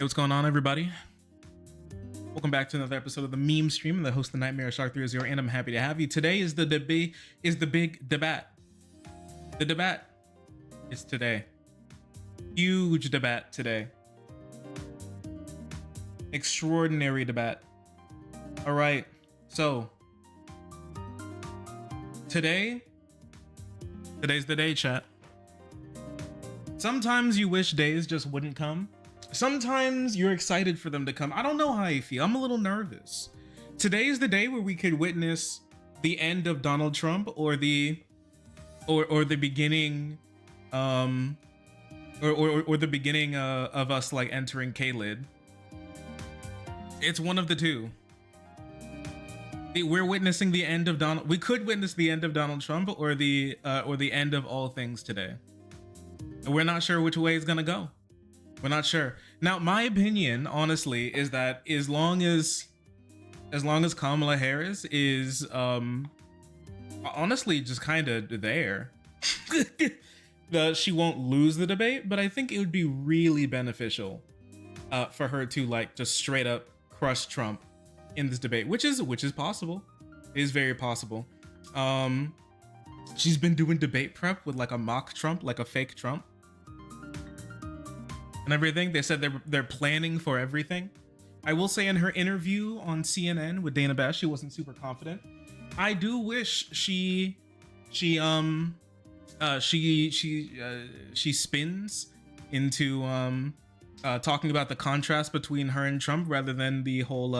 What's going on, everybody? Welcome back to another episode of the meme stream. I'm the host of the Nightmare Shark 3.0, and I'm happy to have you. Today is the debate, the big debate. The debate is today. Huge debate today. Extraordinary debate. All right, so today's the day, chat. Sometimes you wish days just wouldn't come. Sometimes you're excited for them to come. I don't know how I feel. I'm a little nervous. Today is the day where we could witness the end of Donald Trump or the beginning or the beginning of us like entering K-Lid. It's one of the two. We're witnessing the end of Donald. We could witness the end of Donald Trump or the end of all things today. We're not sure which way it's gonna go. We're not sure. Now, my opinion, honestly, is that as long as Kamala Harris is honestly just kind of there, she won't lose the debate. But I think it would be really beneficial for her to like just straight up crush Trump in this debate, which is possible. It is very possible. She's been doing debate prep with like a mock Trump, like a fake Trump, and everything. They said they're planning for everything. I will say in her interview on CNN with Dana Bash, she wasn't super confident. I do wish she spins into talking about the contrast between her and Trump rather than the whole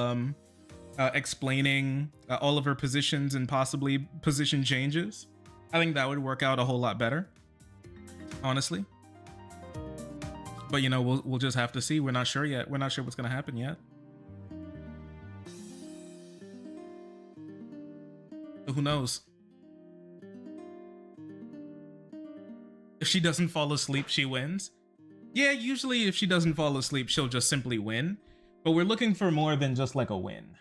explaining all of her positions and possibly position changes. I think that would work out a whole lot better, honestly. But you know, we'll just have to see. We're not sure yet. We're not sure what's gonna happen yet. So who knows? If she doesn't fall asleep, she wins. Yeah, usually if she doesn't fall asleep, she'll just simply win. But we're looking for more than just like a win.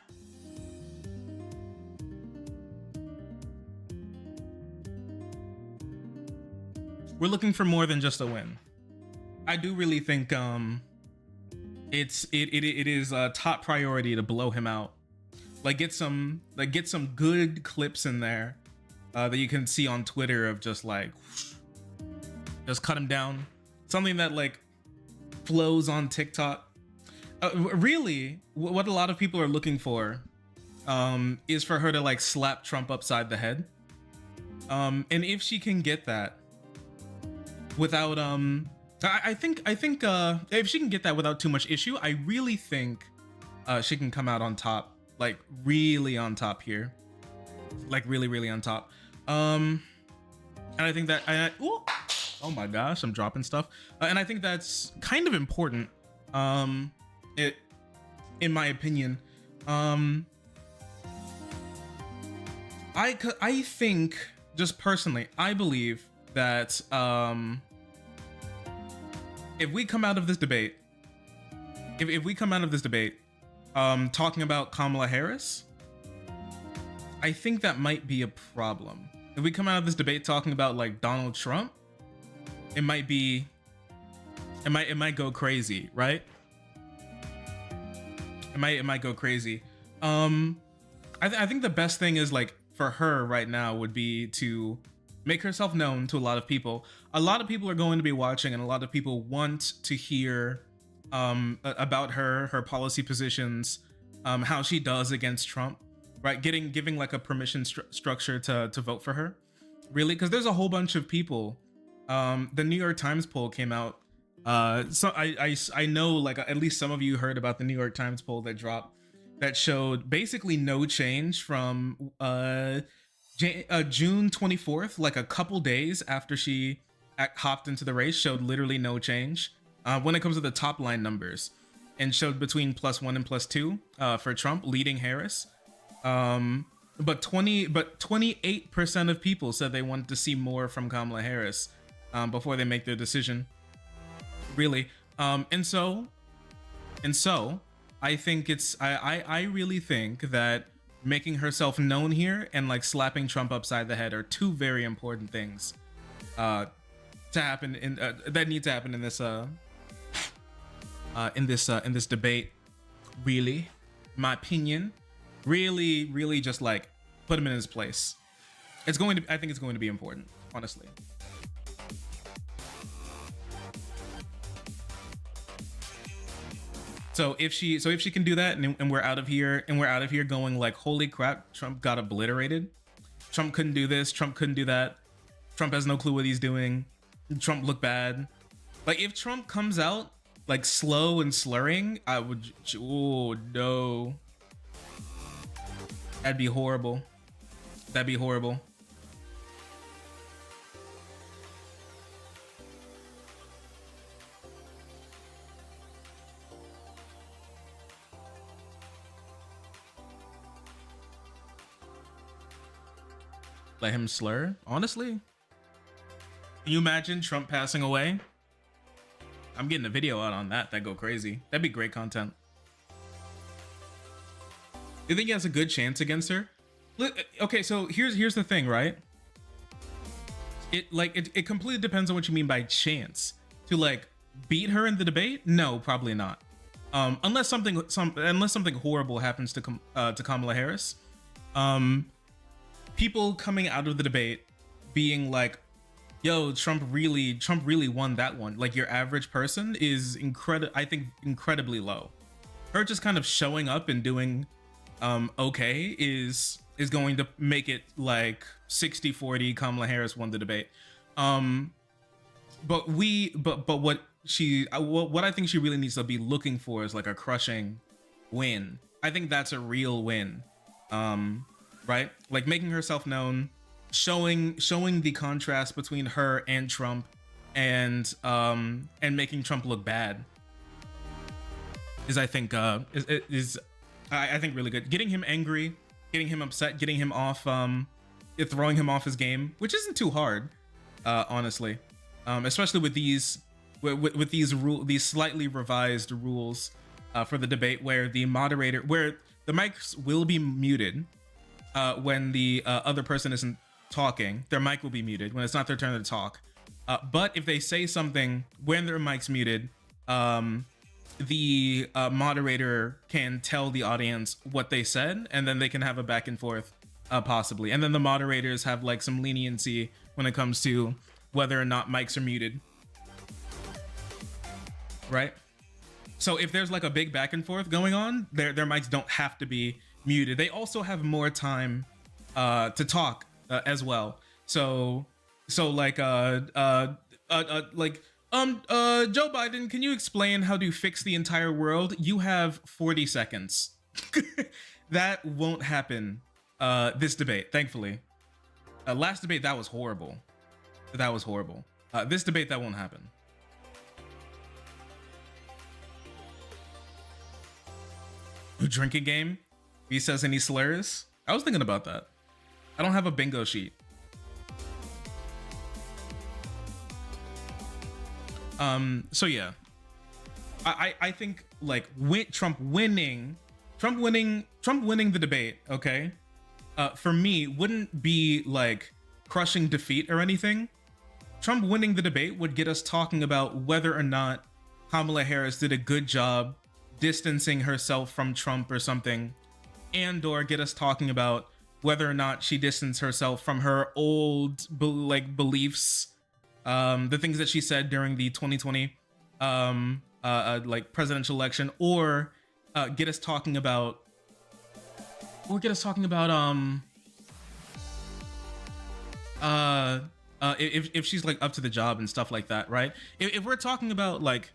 We're looking for more than just a win. I do really think it is a top priority to blow him out. Like get some good clips in there that you can see on Twitter of just like just cut him down. Something that like flows on TikTok. Really, what a lot of people are looking for is for her to like slap Trump upside the head. And if she can get that without I think if she can get that without too much issue, I really think she can come out on top, like really on top here, like really on top. And I think that oh my gosh, I'm dropping stuff, and I think that's kind of important. It, in my opinion, I think just personally, I believe that if we come out of this debate, talking about Kamala Harris, I think that might be a problem. If we come out of this debate talking about like Donald Trump, it might go crazy, right? It might go crazy. I think the best thing is like for her right now would be to make herself known to a lot of people. A lot of people are going to be watching, and a lot of people want to hear about her policy positions, how she does against Trump, right? Giving like a permission structure to vote for her, really, because there's a whole bunch of people. The New York Times poll came out. So I know like at least some of you heard about the New York Times poll that dropped that showed basically no change from June 24th, like a couple days after she hopped into the race, showed literally no change when it comes to the top line numbers, and showed between +1 and +2 for Trump, leading Harris. But 28% of people said they wanted to see more from Kamala Harris before they make their decision. Really, and so I think I really think that making herself known here and like slapping Trump upside the head are two very important things to happen in that need to happen in this in this debate. Really, my opinion, really just like put him in his place. It's going to, I think it's going to be important, honestly. So if she can do that, and we're out of here, going like, holy crap, Trump got obliterated. Trump couldn't do this. Trump couldn't do that. Trump has no clue what he's doing. Trump looked bad. Like, if Trump comes out like slow and slurring, I would, oh no, that'd be horrible. That'd be horrible. Let him slur, honestly. Can you imagine Trump passing away? I'm getting a video out on that. That'd go crazy. That'd be great content. You think he has a good chance against her? Okay, so here's the thing, right? It completely depends on what you mean by chance. To like beat her in the debate? No, probably not. Unless something horrible happens to Kamala Harris. People coming out of the debate being like, yo, Trump really won that one. Like, your average person is incredibly low. Her just kind of showing up and doing okay is going to make it like 60-40 Kamala Harris won the debate. But what I think she really needs to be looking for is like a crushing win. I think that's a real win. Right? Like, making herself known, showing the contrast between her and Trump, and making Trump look bad is, I think, I think really good. Getting him angry, getting him upset, getting him off, throwing him off his game, which isn't too hard, honestly, especially with these these slightly revised rules for the debate, where the mics will be muted when the other person isn't talking. Their mic will be muted when it's not their turn to talk. But if they say something when their mic's muted, the moderator can tell the audience what they said, and then they can have a back and forth, possibly. And then the moderators have like some leniency when it comes to whether or not mics are muted. Right? So if there's like a big back and forth going on, their mics don't have to be muted. They also have more time to talk as well. So like Joe Biden, can you explain how to fix the entire world? You have 40 seconds. That won't happen this debate, thankfully. Last debate, that was horrible. This debate, that won't happen. Drinking game? He says any slurs? I was thinking about that. I don't have a bingo sheet. So yeah, I think like Trump winning the debate, okay, for me wouldn't be like crushing defeat or anything. Trump winning the debate would get us talking about whether or not Kamala Harris did a good job distancing herself from Trump or something, and or get us talking about whether or not she distanced herself from her old beliefs, the things that she said during the 2020 like presidential election, or get us talking about if she's like up to the job and stuff like that, right? If we're talking about like,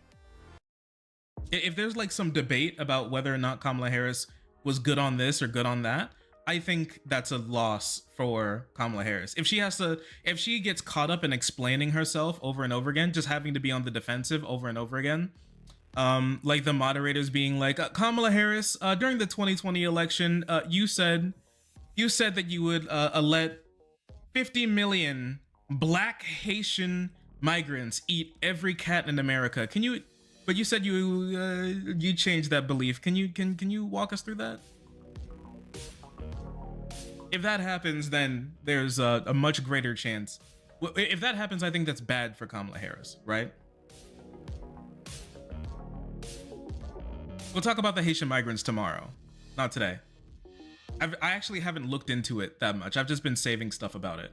if there's like some debate about whether or not Kamala Harris was good on this or good on that, I think that's a loss for Kamala Harris. If she gets caught up in explaining herself over and over again, just having to be on the defensive over and over again, like the moderators being like, Kamala Harris, during the 2020 election, you said that you would let 50 million Black Haitian migrants eat every cat in America. But you said you changed that belief. Can you walk us through that? If that happens, then there's a much greater chance. If that happens, I think that's bad for Kamala Harris, right? We'll talk about the Haitian migrants tomorrow, not today. I actually haven't looked into it that much. I've just been saving stuff about it.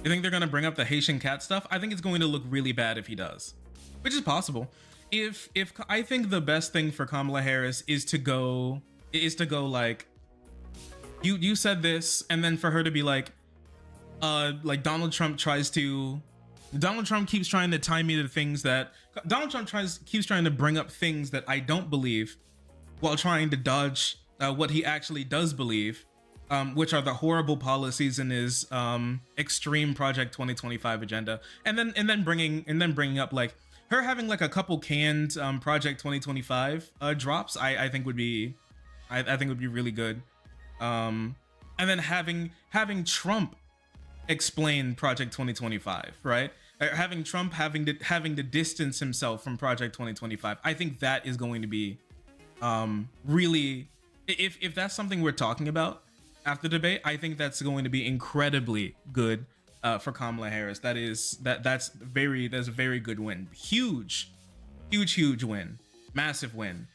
You think they're gonna bring up the Haitian cat stuff? I think it's going to look really bad if he does, which is possible. If I think the best thing for Kamala Harris is to go like, you said this, and then for her to be like Donald Trump keeps trying to tie me to things that keeps trying to bring up things that I don't believe, while trying to dodge what he actually does believe, which are the horrible policies in his extreme Project 2025 agenda, and then bringing up like her having like a couple canned Project 2025 drops. I think would be really good, and then having Trump explain Project 2025, right? Having Trump having to distance himself from Project 2025. I think that is going to be really, if that's something we're talking about after debate, I think that's going to be incredibly good for Kamala Harris. That's a very good win. Huge win, massive win.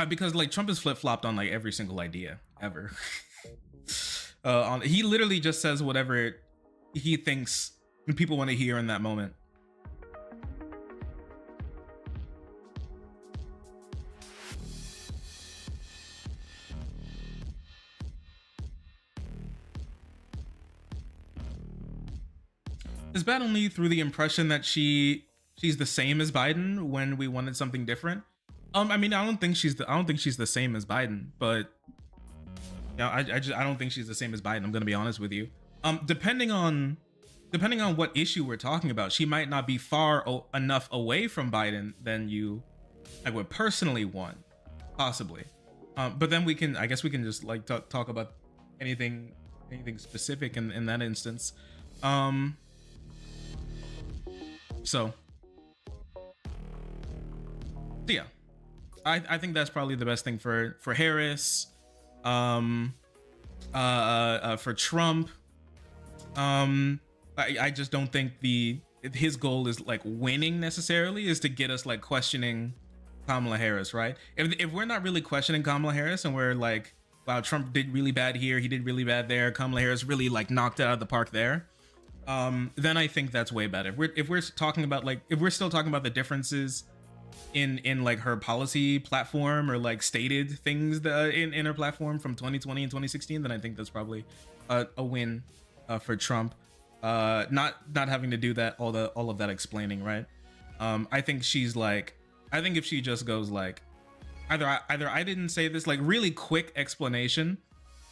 Because like Trump has flip-flopped on like every single idea ever. He literally just says whatever he thinks people want to hear in that moment. Is bad only through the impression that she's the same as Biden when we wanted something different? I mean, I don't think she's the same as Biden, but yeah, I don't think she's the same as Biden. I'm gonna be honest with you. Depending on what issue we're talking about, she might not be far enough away from Biden than you I would personally want, possibly. But then I guess we can just like talk about anything specific in that instance. So yeah, I think that's probably the best thing for Harris, for Trump. I just don't think his goal is like winning necessarily, is to get us like questioning Kamala Harris, right? If we're not really questioning Kamala Harris and we're like, wow, Trump did really bad here, he did really bad there, Kamala Harris really like knocked it out of the park there, then I think that's way better. If we're still talking about the differences in like her policy platform or like stated things in her platform from 2020 and 2016, then I think that's probably a win for Trump. Not having to do that all of that explaining, right? I think if she just goes like, either I didn't say this, like really quick explanation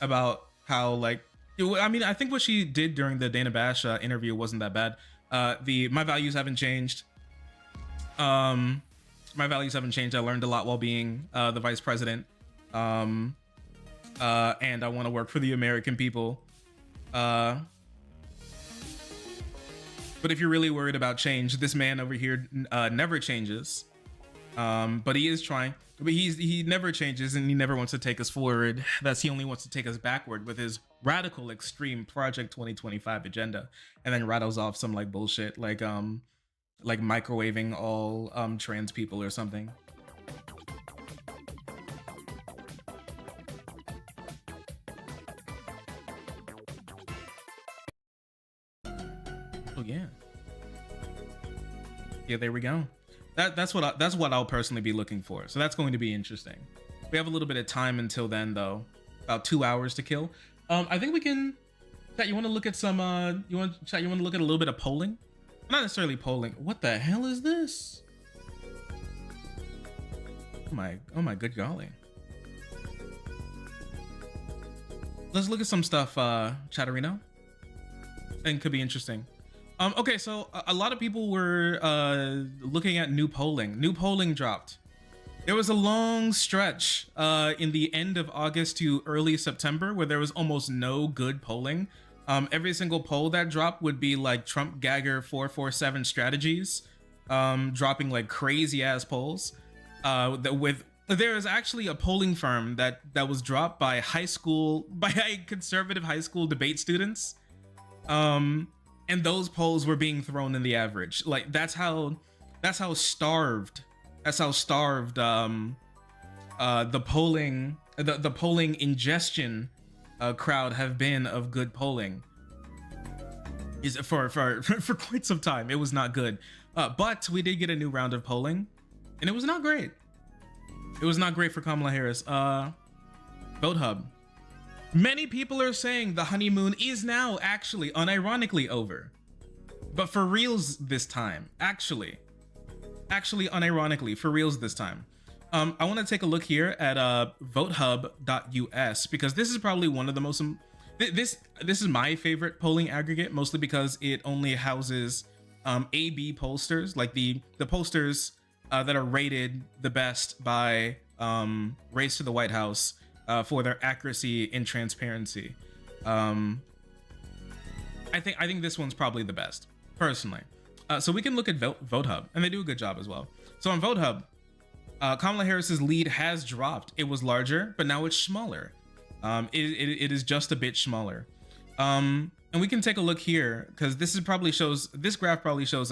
about how like, I mean, I think what she did during the Dana Bash interview wasn't that bad. My values haven't changed. My values haven't changed. I learned a lot while being the vice president. And I want to work for the American people. But if you're really worried about change, this man over here never changes. But he is trying. But he never changes, and he never wants to take us forward. He only wants to take us backward with his radical, extreme Project 2025 agenda, and then rattles off some like bullshit, like microwaving all trans people or something. Oh yeah. Yeah, there we go. That's what I'll personally be looking for. So that's going to be interesting. We have a little bit of time until then, though. About 2 hours to kill. I think we can. Chat, you want to look at some? You want to look at a little bit of polling? Not necessarily polling. What the hell is this? Oh my good golly. Let's look at some stuff, Chatterino. And could be interesting. Okay, so a lot of people were looking at new polling. New polling dropped. There was a long stretch in the end of August to early September where there was almost no good polling. Every single poll that dropped would be like Trump Gagger 447 strategies, dropping like crazy ass polls with there is actually a polling firm that was dropped by conservative high school debate students, and those polls were being thrown in the average. Like that's how starved the polling ingestion crowd have been of good polling is for for quite some time. It was not good, but we did get a new round of polling, and it was not great. It was not great for Kamala Harris. Vote Hub. Many people are saying the honeymoon is now actually unironically over, but for reals this time. Actually unironically for reals this time. I want to take a look here at votehub.us because this is probably one of the most this is my favorite polling aggregate, mostly because it only houses AB pollsters, like the pollsters that are rated the best by Race to the White House for their accuracy and transparency. I think this one's probably the best, personally. So we can look at Vote Hub, and they do a good job as well. So on Vote Hub, Kamala Harris's lead has dropped. It was larger, but now it's smaller. It is just a bit smaller. And we can take a look here because this graph probably shows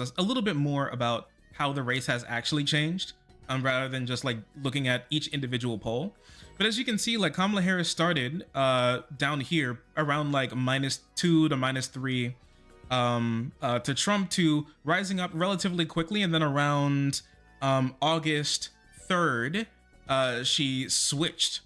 us a little bit more about how the race has actually changed, rather than just like looking at each individual poll. But as you can see, like Kamala Harris started down here around like -2 to -3, to Trump, to rising up relatively quickly, and then around August 3rd, she switched.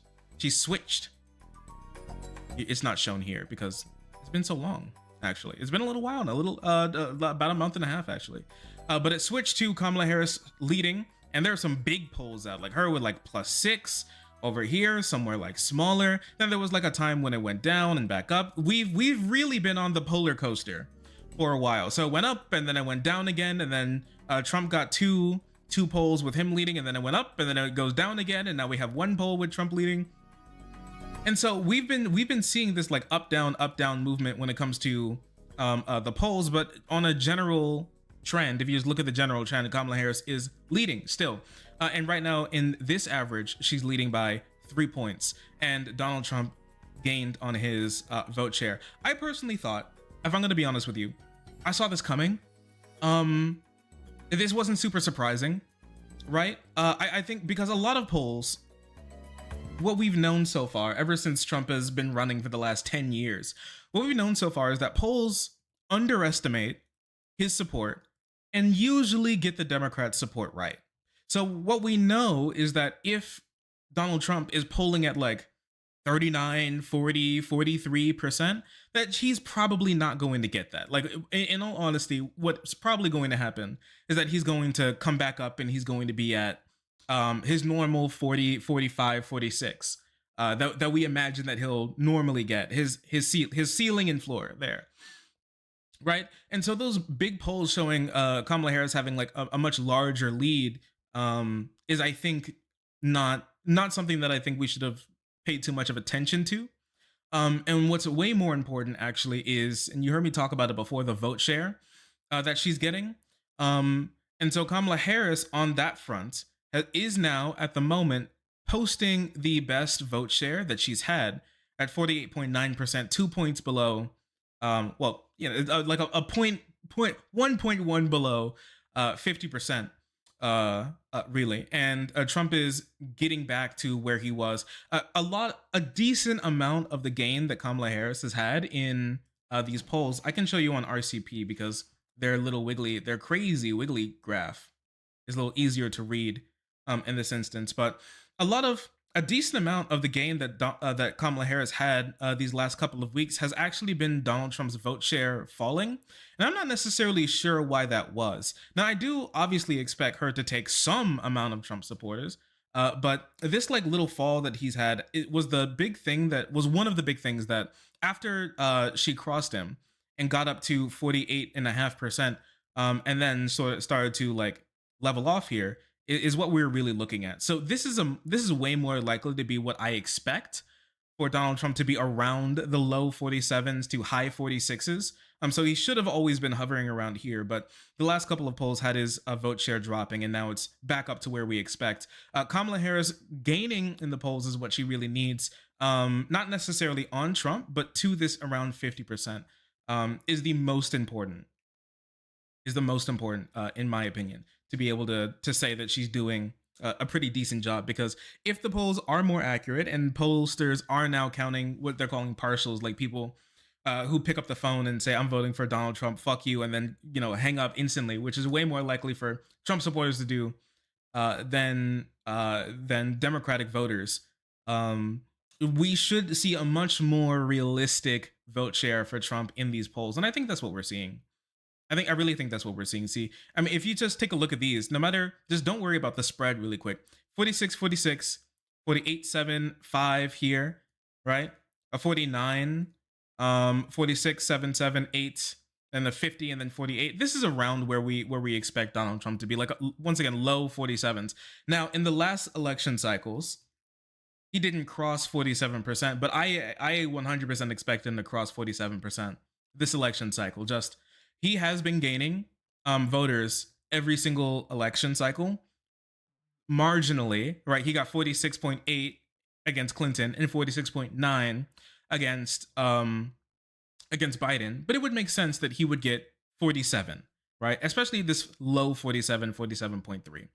It's not shown here because it's been so long. Actually, it's been a little while now, about a month and a half actually. But it switched to Kamala Harris leading, and there are some big polls out, like her with like +6 over here, somewhere like smaller. Then there was like a time when it went down and back up. We've really been on the polar coaster for a while. So it went up and then it went down again, and then Trump got two polls with him leading, and then it went up and then it goes down again, and now we have one poll with Trump leading. And so we've been seeing this like up down movement when it comes to the polls, but on a general trend, if you just look at the general trend, Kamala Harris is leading still. And right now in this average, she's leading by 3 points, and Donald Trump gained on his vote share. I personally thought, if I'm going to be honest with you, I saw this coming. This wasn't super surprising, right? I think because a lot of polls, what we've known so far, ever since Trump has been running for the last 10 years, what we've known so far is that polls underestimate his support and usually get the Democrats' support right. So what we know is that if Donald Trump is polling at like 39, 40, 43%, that he's probably not going to get that. Like, in all honesty, what's probably going to happen is that he's going to come back up and he's going to be at his normal 40, 45, 46 that we imagine that he'll normally get, his ceiling and floor there. Right. And so those big polls showing Kamala Harris having like a much larger lead is, I think, not something that I think we should have paid too much of attention to. And what's way more important actually is, and you heard me talk about it before, the vote share that she's getting. And so Kamala Harris on that front is now at the moment posting the best vote share that she's had at 48.9%, 2 points below. Well, you know, like a 1.1 below 50%, really. And Trump is getting back to where he was. A decent amount of the gain that Kamala Harris has had in these polls, I can show you on RCP because their crazy wiggly graph is a little easier to read in this instance. But a decent amount of the gain that Kamala Harris had these last couple of weeks has actually been Donald Trump's vote share falling. And I'm not necessarily sure why that was. Now, I do obviously expect her to take some amount of Trump supporters, but this like little fall that he's had, it was one of the big things that after she crossed him and got up to 48.5%, and then sort of started to like level off here, is what we're really looking at. So this is way more likely to be what I expect for Donald Trump to be around the low 47s to high 46s. So he should have always been hovering around here, but the last couple of polls had his vote share dropping, and now it's back up to where we expect. Kamala Harris gaining in the polls is what she really needs, not necessarily on Trump, but to this around 50%, is the most important. Is the most important, in my opinion, to be able to say that she's doing a pretty decent job. Because if the polls are more accurate and pollsters are now counting what they're calling partials, like people who pick up the phone and say I'm voting for Donald Trump, fuck you, and then hang up instantly, which is way more likely for Trump supporters to do than Democratic voters. We should see a much more realistic vote share for Trump in these polls, and I think that's what we're seeing. I really think that's what we're seeing. See, I mean, if you just take a look at these, no matter, just don't worry about the spread really quick. 46, 46, 48, 7, 5 here, right? A 49, 46, 7, 7, 8, and the 50, and then 48. This is around where we expect Donald Trump to be. Like, once again, low 47s. Now, in the last election cycles, he didn't cross 47%, but I 100% expect him to cross 47% this election cycle. Just, he has been gaining voters every single election cycle, marginally, right? He got 46.8 against Clinton and 46.9 against against Biden, but it would make sense that he would get 47, right? Especially this low 47, 47.3.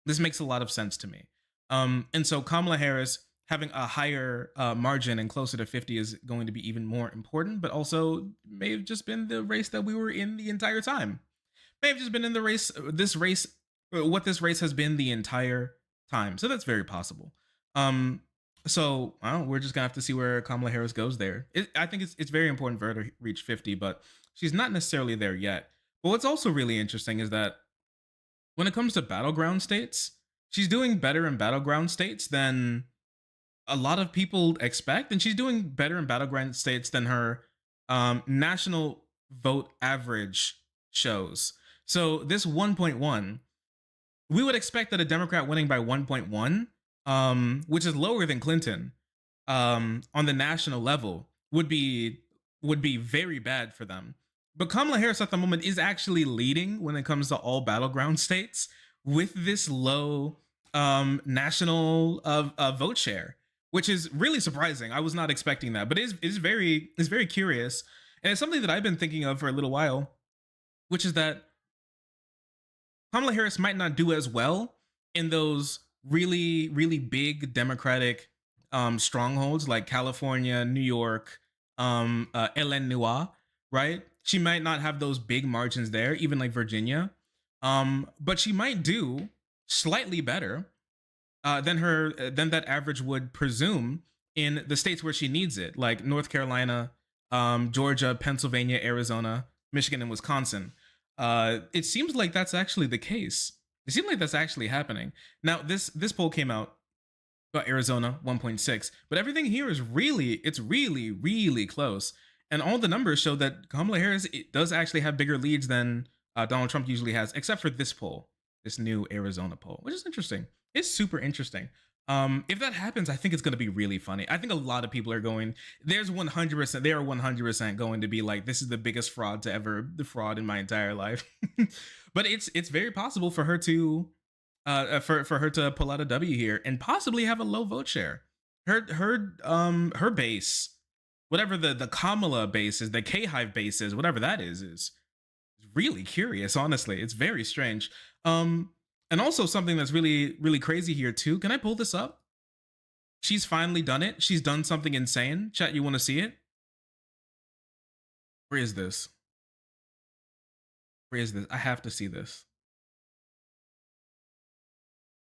This makes a lot of sense to me. And so Kamala Harris having a higher margin and closer to 50 is going to be even more important, but also may have just been the race that we were in the entire time. May have just been in the race, what this race has been the entire time. So that's very possible. So we're just gonna have to see where Kamala Harris goes there. I think it's very important for her to reach 50, but she's not necessarily there yet. But what's also really interesting is that when it comes to battleground states, she's doing better in battleground states than a lot of people expect, and she's doing better in battleground states than her national vote average shows. So this 1.1, we would expect that a Democrat winning by 1.1, which is lower than Clinton, on the national level, would be very bad for them. But Kamala Harris at the moment is actually leading when it comes to all battleground states with this low national vote share, which is really surprising. I was not expecting that, but it's very curious, and it's something that I've been thinking of for a little while, which is that Kamala Harris might not do as well in those really big Democratic strongholds like California, New York, Illinois, right? She might not have those big margins there, even like Virginia, but she might do slightly better than that average would presume in the states where she needs it, like North Carolina, Georgia, Pennsylvania, Arizona, Michigan, and Wisconsin. It seems like that's actually the case. It seems like that's actually happening. Now, this poll came out about Arizona 1.6, but everything here is really close, and all the numbers show that Kamala Harris does actually have bigger leads than Donald Trump usually has, except for this poll, this new Arizona poll, which is interesting. It's super interesting. If that happens, I think it's going to be really funny. I think a lot of people are going. There's 100%. They are 100% going to be like, this is the biggest fraud to ever defraud in my entire life. But it's very possible for her to for her to pull out a W here and possibly have a low vote share. Her base, whatever the Kamala base is, the K Hive base is, whatever that is really curious. Honestly, it's very strange. And also something that's really crazy here too. Can I pull this up? She's finally done it. She's done something insane. Chat, you want to see it? Where is this? Where is this? I have to see this.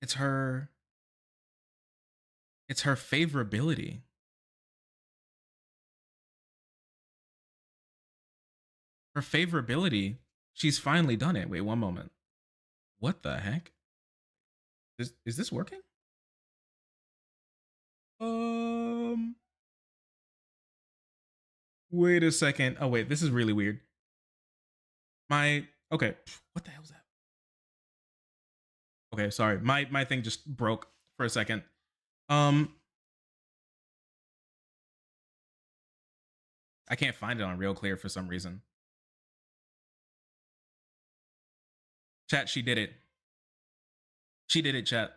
It's her. It's her favorability. Her favorability. She's finally done it. Wait, one moment. What the heck? Is this working? Um. Wait a second. Oh wait, this is really weird. My okay. What the hell is that? Okay, sorry. My thing just broke for a second. Um. I can't find it on Real Clear for some reason. Chat, she did it. She did it, chat.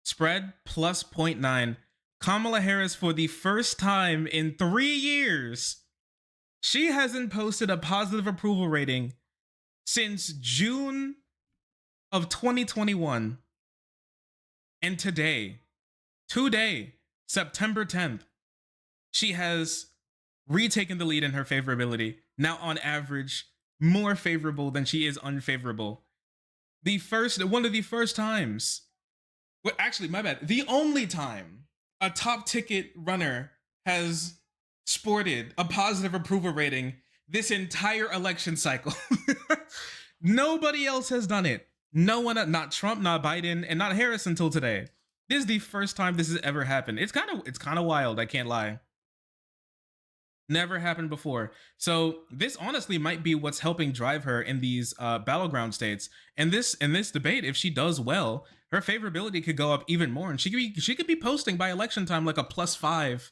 Spread plus 0.9. Kamala Harris, for the first time in 3 years, she hasn't posted a positive approval rating since June of 2021. And today, September 10th, she has retaken the lead in her favorability, now on average more favorable than she is unfavorable. One of the first times, well, actually, my bad, the only time a top ticket runner has sported a positive approval rating this entire election cycle. Nobody else has done it. No one, not Trump, not Biden, and not Harris until today. This is the first time this has ever happened. It's kind of wild, I can't lie. Never happened before. So this honestly might be what's helping drive her in these battleground states. And this debate, if she does well, her favorability could go up even more, and she could be posting by election time like a +5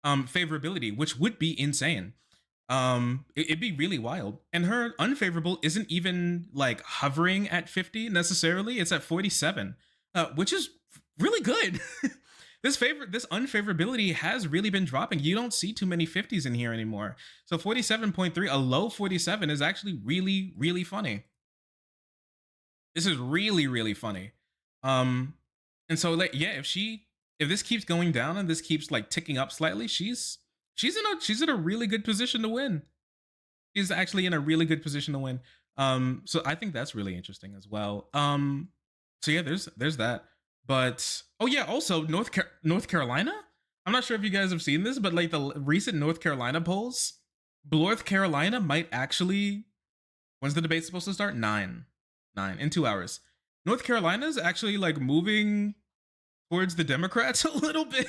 favorability, which would be insane. It'd be really wild. And her unfavorable isn't even like hovering at 50 necessarily. It's at 47, which is really good. This unfavorability has really been dropping. You don't see too many 50s in here anymore. So 47.3, a low 47 is actually really, really funny. This is really, really funny. And so like, yeah, if this keeps going down and this keeps like ticking up slightly, she's in a really good position to win. She's actually in a really good position to win. So I think that's really interesting as well. So yeah, there's that. But oh yeah, also North Carolina. I'm not sure if you guys have seen this, but like the recent North Carolina polls, North Carolina might actually. When's the debate supposed to start? 9 in 2 hours. North Carolina's actually like moving towards the Democrats a little bit,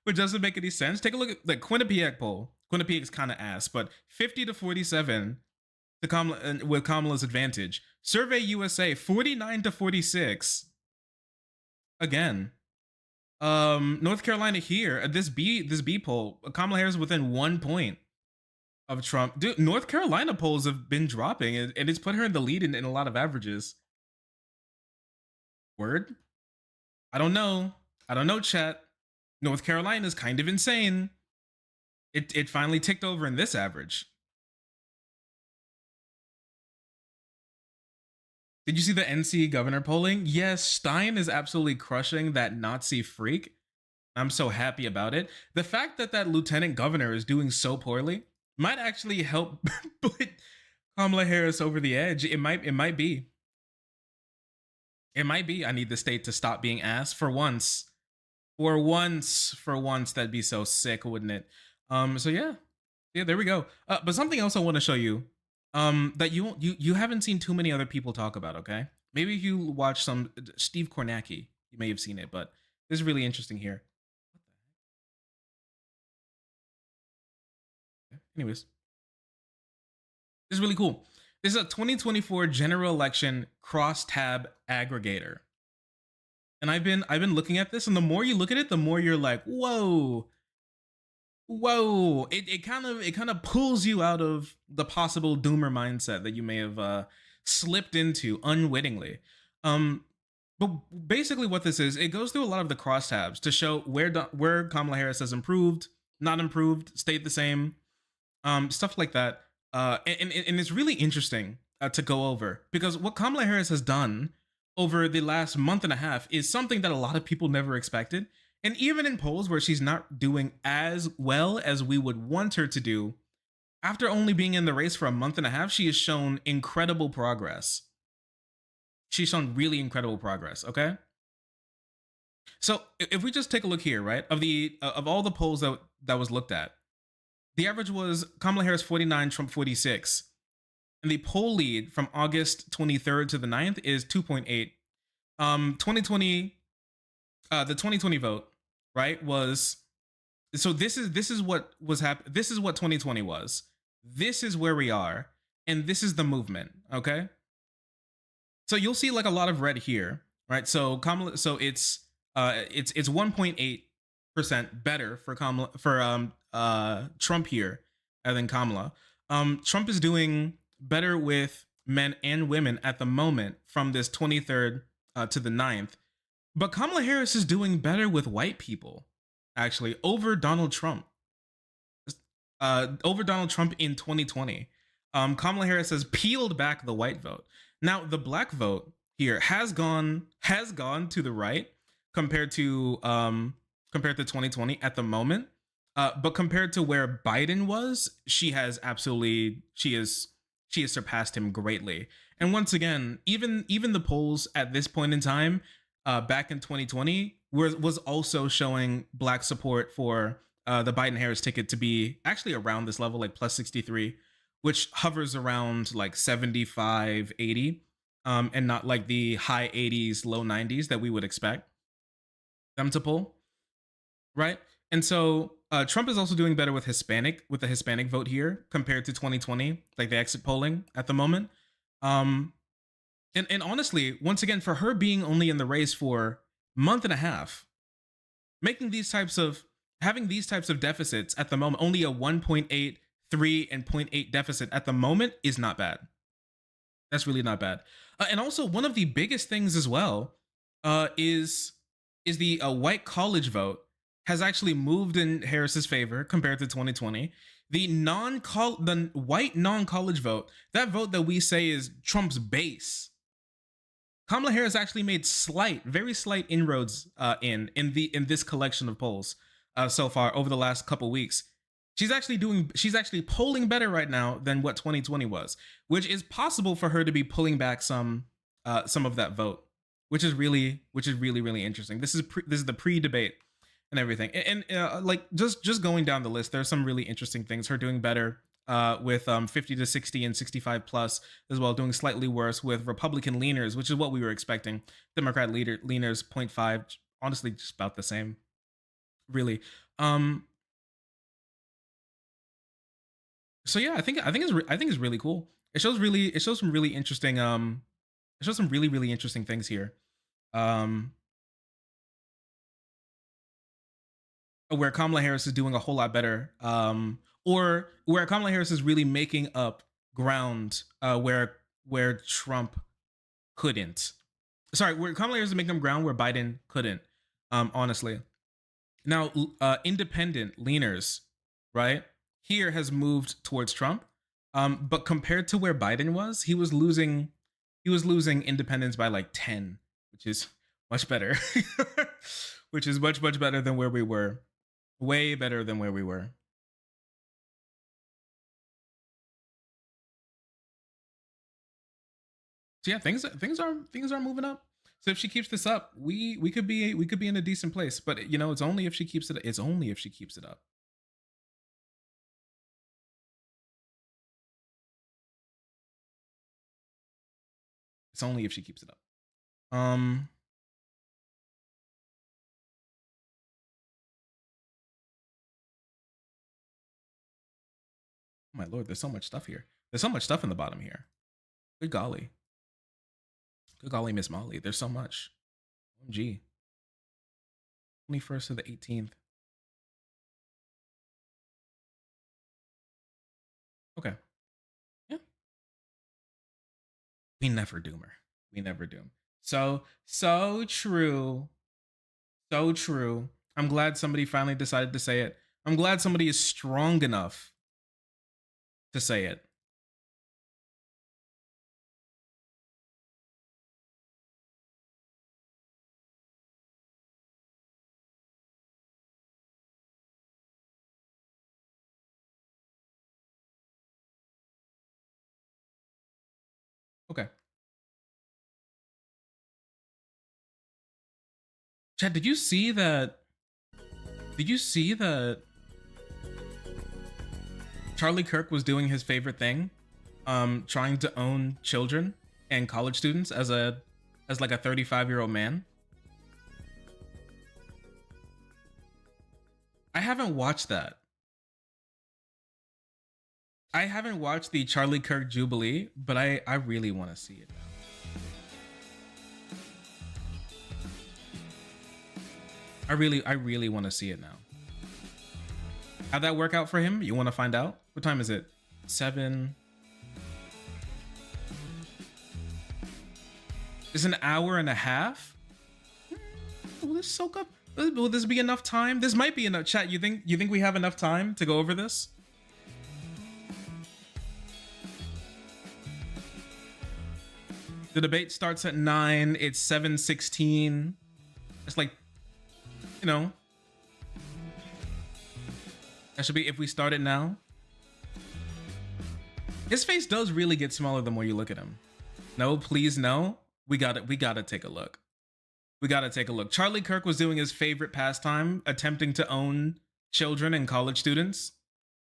which doesn't make any sense. Take a look at the Quinnipiac poll. Quinnipiac's kind of ass, but 50 to 47 to Kamala, with Kamala's advantage. Survey USA 49 to 46. Again, North Carolina here. This B poll, Kamala Harris within 1 point of Trump. Dude, North Carolina polls have been dropping, and it's put her in the lead in a lot of averages. Word? I don't know, chat. North Carolina is kind of insane. It finally ticked over in this average. Did you see the NC governor polling? Yes, Stein is absolutely crushing that Nazi freak. I'm so happy about it. The fact that that lieutenant governor is doing so poorly might actually help put Kamala Harris over the edge. It might be. It might be. I need the state to stop being ass for once. For once, that'd be so sick, wouldn't it? So yeah, there we go. But something else I want to show you, that you haven't seen too many other people talk about. Okay, maybe if you watch some Steve Kornacki, you may have seen it, but this is really interesting here. Anyways, this is really cool. This is a 2024 general election crosstab aggregator. And I've been looking at this, and the more you look at it, the more you're like, whoa. It kind of pulls you out of the possible doomer mindset that you may have slipped into unwittingly. But basically what this is, it goes through a lot of the crosstabs to show where Kamala Harris has improved, not improved, stayed the same, stuff like that. And it's really interesting to go over, because what Kamala Harris has done over the last month and a half is something that a lot of people never expected. And even in polls where she's not doing as well as we would want her to do, after only being in the race for a month and a half, she has shown incredible progress. She's shown really incredible progress, okay? So if we just take a look here, right, of all the polls that was looked at, the average was Kamala Harris 49, Trump 46. And the poll lead from August 23rd to the 9th is 2.8. 2020, the 2020 vote, right, was, so this is what was happening. This is what 2020 was. This is where we are, and this is the movement, okay? So you'll see like a lot of red here, right? So Kamala, so it's 1.8% better for Kamala, for Trump here than Kamala. Trump is doing better with men and women at the moment from this 23rd to the 9th. But Kamala Harris is doing better with white people, actually, over Donald Trump. Over Donald Trump in 2020. Kamala Harris has peeled back the white vote. Now, the black vote here has gone to the right compared to 2020 at the moment. But compared to where Biden was, she has surpassed him greatly. And once again, even the polls at this point in time, back in 2020, was also showing black support for the Biden Harris ticket to be actually around this level, like plus 63, which hovers around like 75, 80, and not like the high 80s, low 90s that we would expect them to pull, right? And so Trump is also doing better with the Hispanic vote here compared to 2020, like the exit polling at the moment. And honestly, once again, for her being only in the race for a month and a half, having these types of deficits at the moment, only a 1.8, 3, and 0.8 deficit at the moment is not bad. That's really not bad. And also, one of the biggest things as well is the white college vote has actually moved in Harris's favor compared to 2020. The white non-college vote, that vote that we say is Trump's base, Kamala Harris actually made very slight inroads in this collection of polls so far over the last couple weeks. She's actually polling better right now than what 2020 was, which is possible for her to be pulling back some of that vote, which is really interesting. This is the pre-debate and everything, and like just going down the list, there's some really interesting things. Her doing better with 50 to 60 and 65 plus as well, doing slightly worse with Republican leaners, which is what we were expecting. Democrat leaners 0.5, honestly just about the same, really. So yeah, I think it's really cool. It shows some really interesting really interesting things here. Where Kamala Harris is doing a whole lot better, or where Kamala Harris is really making up ground where Trump couldn't. Sorry, where Kamala Harris is making up ground where Biden couldn't. Honestly, now independent leaners, right, here has moved towards Trump, but compared to where Biden was, he was losing independents by like 10, which is much better. Which is much better than where we were. Way better than where we were. So yeah, things are moving up. So if she keeps this up, we could be in a decent place. But you know, it's only if she keeps it. It's only if she keeps it up. It's only if she keeps it up. Oh my lord, there's so much stuff here. There's so much stuff in the bottom here. Good golly. Good golly, Miss Molly. There's so much. OMG. 21st to the 18th. Okay. Yeah. We never doomer. We never doom. So true. So true. I'm glad somebody finally decided to say it. I'm glad somebody is strong enough to say it. Okay. Chad, did you see that? Did you see that Charlie Kirk was doing his favorite thing? Trying to own children and college students as like a 35-year-old man. I haven't watched that. I haven't watched the Charlie Kirk Jubilee, but I really want to see it now. I really want to see it now. How'd that work out for him? You want to find out? What time is it? 7. It's an hour and a half. Will this soak up? Will this be enough time? This might be enough. Chat, you think we have enough time to go over this? The debate starts at 9. It's 7:16. It's like, you know, that should be if we start it now. His face does really get smaller the more you look at him. No, please, no. We gotta take a look. We gotta take a look. Charlie Kirk was doing his favorite pastime, attempting to own children and college students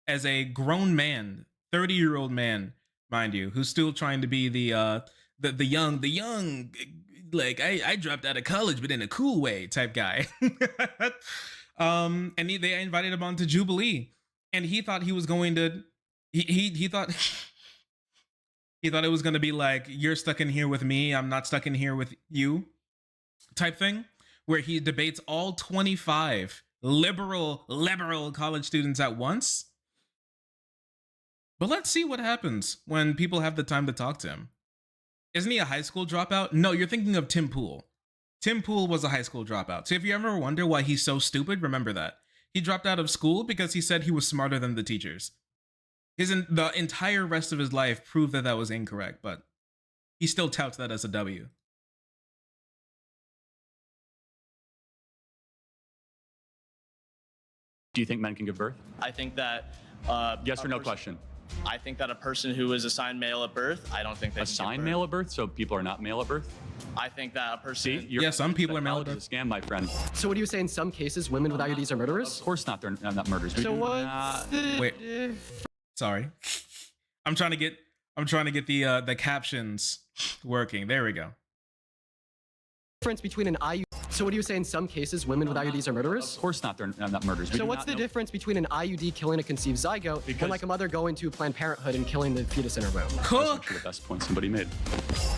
as a grown man, 30-year-old man, mind you, who's still trying to be the young, like I dropped out of college, but in a cool way type guy. And they invited him on to Jubilee, and he thought he was going to, he thought. He thought it was going to be like, you're stuck in here with me, I'm not stuck in here with you type thing, where he debates all 25 liberal college students at once. But let's see what happens when people have the time to talk to him. Isn't he a high school dropout? No, you're thinking of Tim Pool. Tim Pool was a high school dropout. So if you ever wonder why he's so stupid, remember that. He dropped out of school because he said he was smarter than the teachers. The entire rest of his life proved that that was incorrect, but he still touts that as a W. Do you think men can give birth? I think that... yes or no question? I think that a person who is assigned male at birth, I don't think they assigned male at birth, so people are not male at birth? I think that a person... See, yeah, some people are male at birth. It's a scam, my friend. So what do you say in some cases women with IUDs are murderers? Of course not, they're not murderers. So what's the... Wait, sorry. I'm trying to get the captions working. There we go. Difference between an IUD... So what do you say in some cases women with IUDs are murderers? Of course not, they're not murderers. So what's the difference between an IUD killing a conceived zygote and like a mother going to Planned Parenthood and killing the fetus in her womb? Cook! That's the best point somebody made.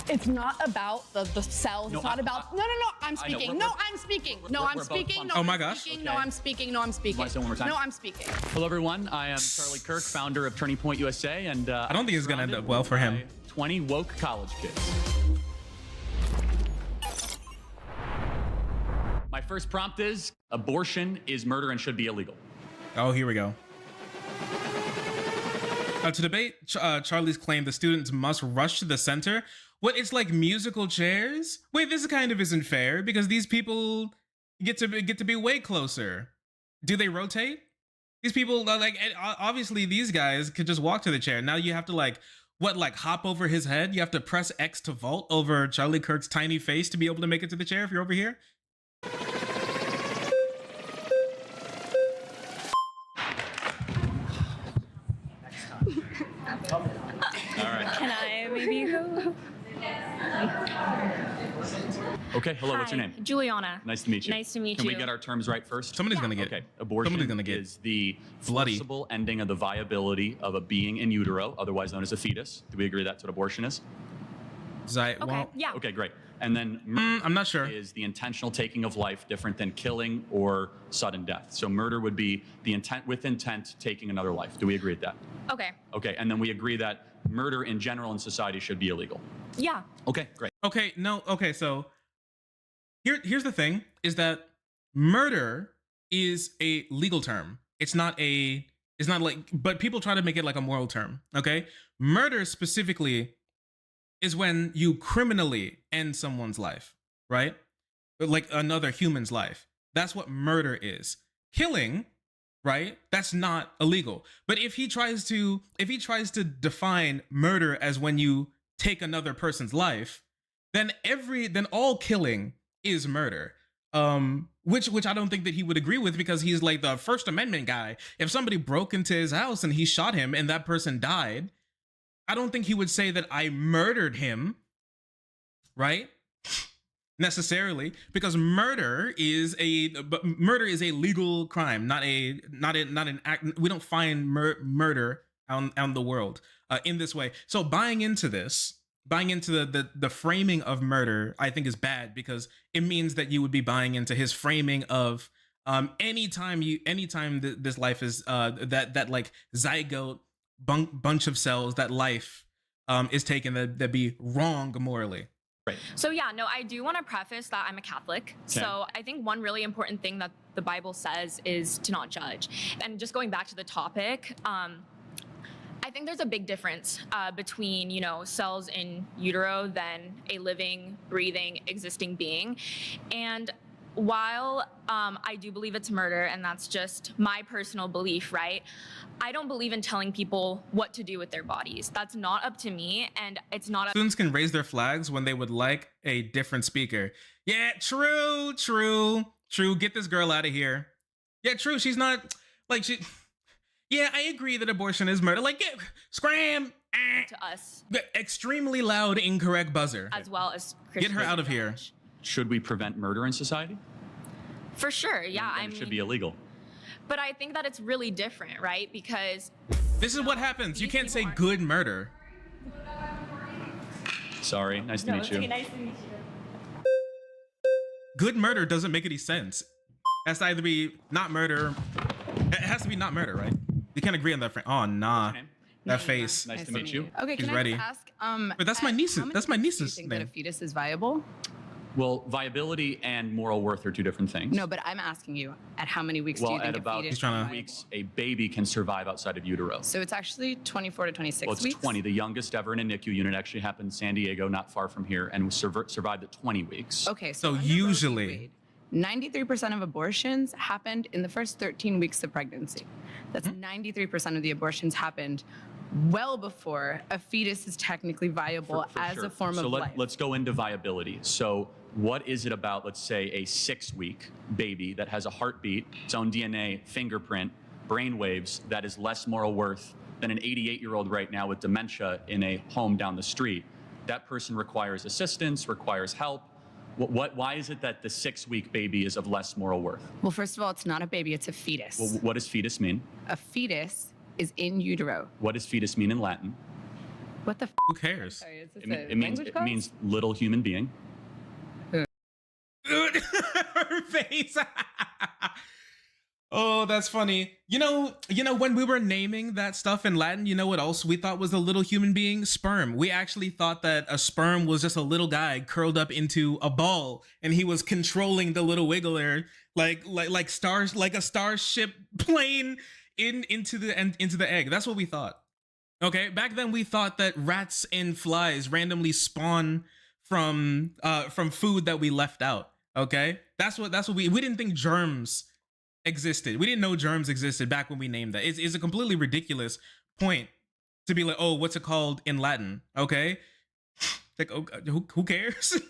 It's not about the cells. No, it's not about... No, I'm speaking. No, I'm speaking. No, I'm speaking. No, oh my I'm gosh. speaking. No, I'm speaking. No, I'm speaking. One more time. No, I'm speaking. Hello, everyone. I am Charlie Kirk, founder of Turning Point USA, and I don't think it's gonna end up well for him. 20 woke college kids. My first prompt is, abortion is murder and should be illegal. Oh, here we go. To debate Charlie's claim the students must rush to the center. What, it's like musical chairs? Wait, this kind of isn't fair because these people get to be way closer. Do they rotate? These people, like, obviously these guys could just walk to the chair. Now you have to like hop over his head? You have to press X to vault over Charlie Kirk's tiny face to be able to make it to the chair if you're over here? Can I maybe go? Okay, hello, what's your name? Juliana. Nice to meet you. Nice to meet Can you. we get our terms right first? Somebody's gonna get Okay, abortion is the bloody forcible ending of the viability of a being in utero, otherwise known as a fetus. Do we agree that's what abortion is? Okay, yeah. Okay, great. And then I'm not sure. Is the intentional taking of life different than killing or sudden death? So murder would be the intent taking another life. Do we agree with that? Okay. Okay, and then we agree that murder in general in society should be illegal. Yeah. Okay, great. Okay, no, okay, so here's the thing, is that murder is a legal term. It's not like, but people try to make it like a moral term, okay? Murder specifically is when you criminally end someone's life, right? Like another human's life. That's what murder is. Killing, right? That's not illegal. But if he tries to define murder as when you take another person's life, then all killing is murder. Which I don't think that he would agree with, because he's like the First Amendment guy. If somebody broke into his house and he shot him and that person died, I don't think he would say that I murdered him, right? Necessarily, because murder is a legal crime, not an act. We don't find murder out the world in this way. So buying into the framing of murder, I think is bad, because it means that you would be buying into his framing of anytime this life is that like zygote bunch of cells, that life is taken, that be wrong morally. Right. So yeah, no, I do want to preface that I'm a Catholic. Okay. So I think one really important thing that the Bible says is to not judge. And just going back to the topic, I think there's a big difference between, you know, cells in utero than a living, breathing, existing being. And while I do believe it's murder, and that's just my personal belief, right? I don't believe in telling people what to do with their bodies. That's not up to me, and it's not up. Students can raise their flags when they would like a different speaker. Yeah, true. Get this girl out of here. Yeah, true. She's not like she. Yeah, I agree that abortion is murder. Like, scram. To us. Extremely loud, incorrect buzzer. As well as Get her out of here. Should we prevent murder in society? For sure, yeah. Then it should be illegal. But I think that it's really different, right? Because this is what happens. You can't say good murder. Sorry, nice to meet you. Nice to meet you. Good murder doesn't make any sense. It has to either be not murder. It has to be not murder, right? You can't agree on that. Oh, nah. That face. Nice to meet you. Okay, She's can ready. I just ask? But that's my niece. That's my Do you niece's think that a name. fetus is viable? Well, viability and moral worth are two different things. No, but I'm asking you, at how many weeks do Well, you think at a about fetus is 2 viable? weeks, a baby can survive outside of utero. So it's actually 24 to 26 Well, it's weeks? 20. The youngest ever in a NICU unit actually happened in San Diego, not far from here, and survived at 20 weeks. Okay, So under Roe v. usually- Wade, 93% of abortions happened in the first 13 weeks of pregnancy. That's 93% of the abortions happened well before a fetus is technically viable For as sure. a form so of life. let's go into viability. So what is it about, let's say, a 6-week baby that has a heartbeat, its own DNA, fingerprint, brain waves, that is less moral worth than an 88-year-old right now with dementia in a home down the street? That person requires assistance, requires help. Why is it that the 6-week baby is of less moral worth? Well, first of all, it's not a baby, it's a fetus. Well, what does fetus mean? A fetus is in utero. What does fetus mean in Latin? What the f? Who cares? Sorry, is this It means little human being. Her face. Oh, that's funny. You know, when we were naming that stuff in Latin, you know what else we thought was a little human being? Sperm. We actually thought that a sperm was just a little guy curled up into a ball, and he was controlling the little wiggler like stars, like a starship plane into the egg. That's what we thought. Okay, back then we thought that rats and flies randomly spawn from food that we left out. Okay, that's what we didn't think germs existed. We didn't know germs existed back when we named that. It's a completely ridiculous point to be like, oh, what's it called in Latin? Okay, like, oh, who cares?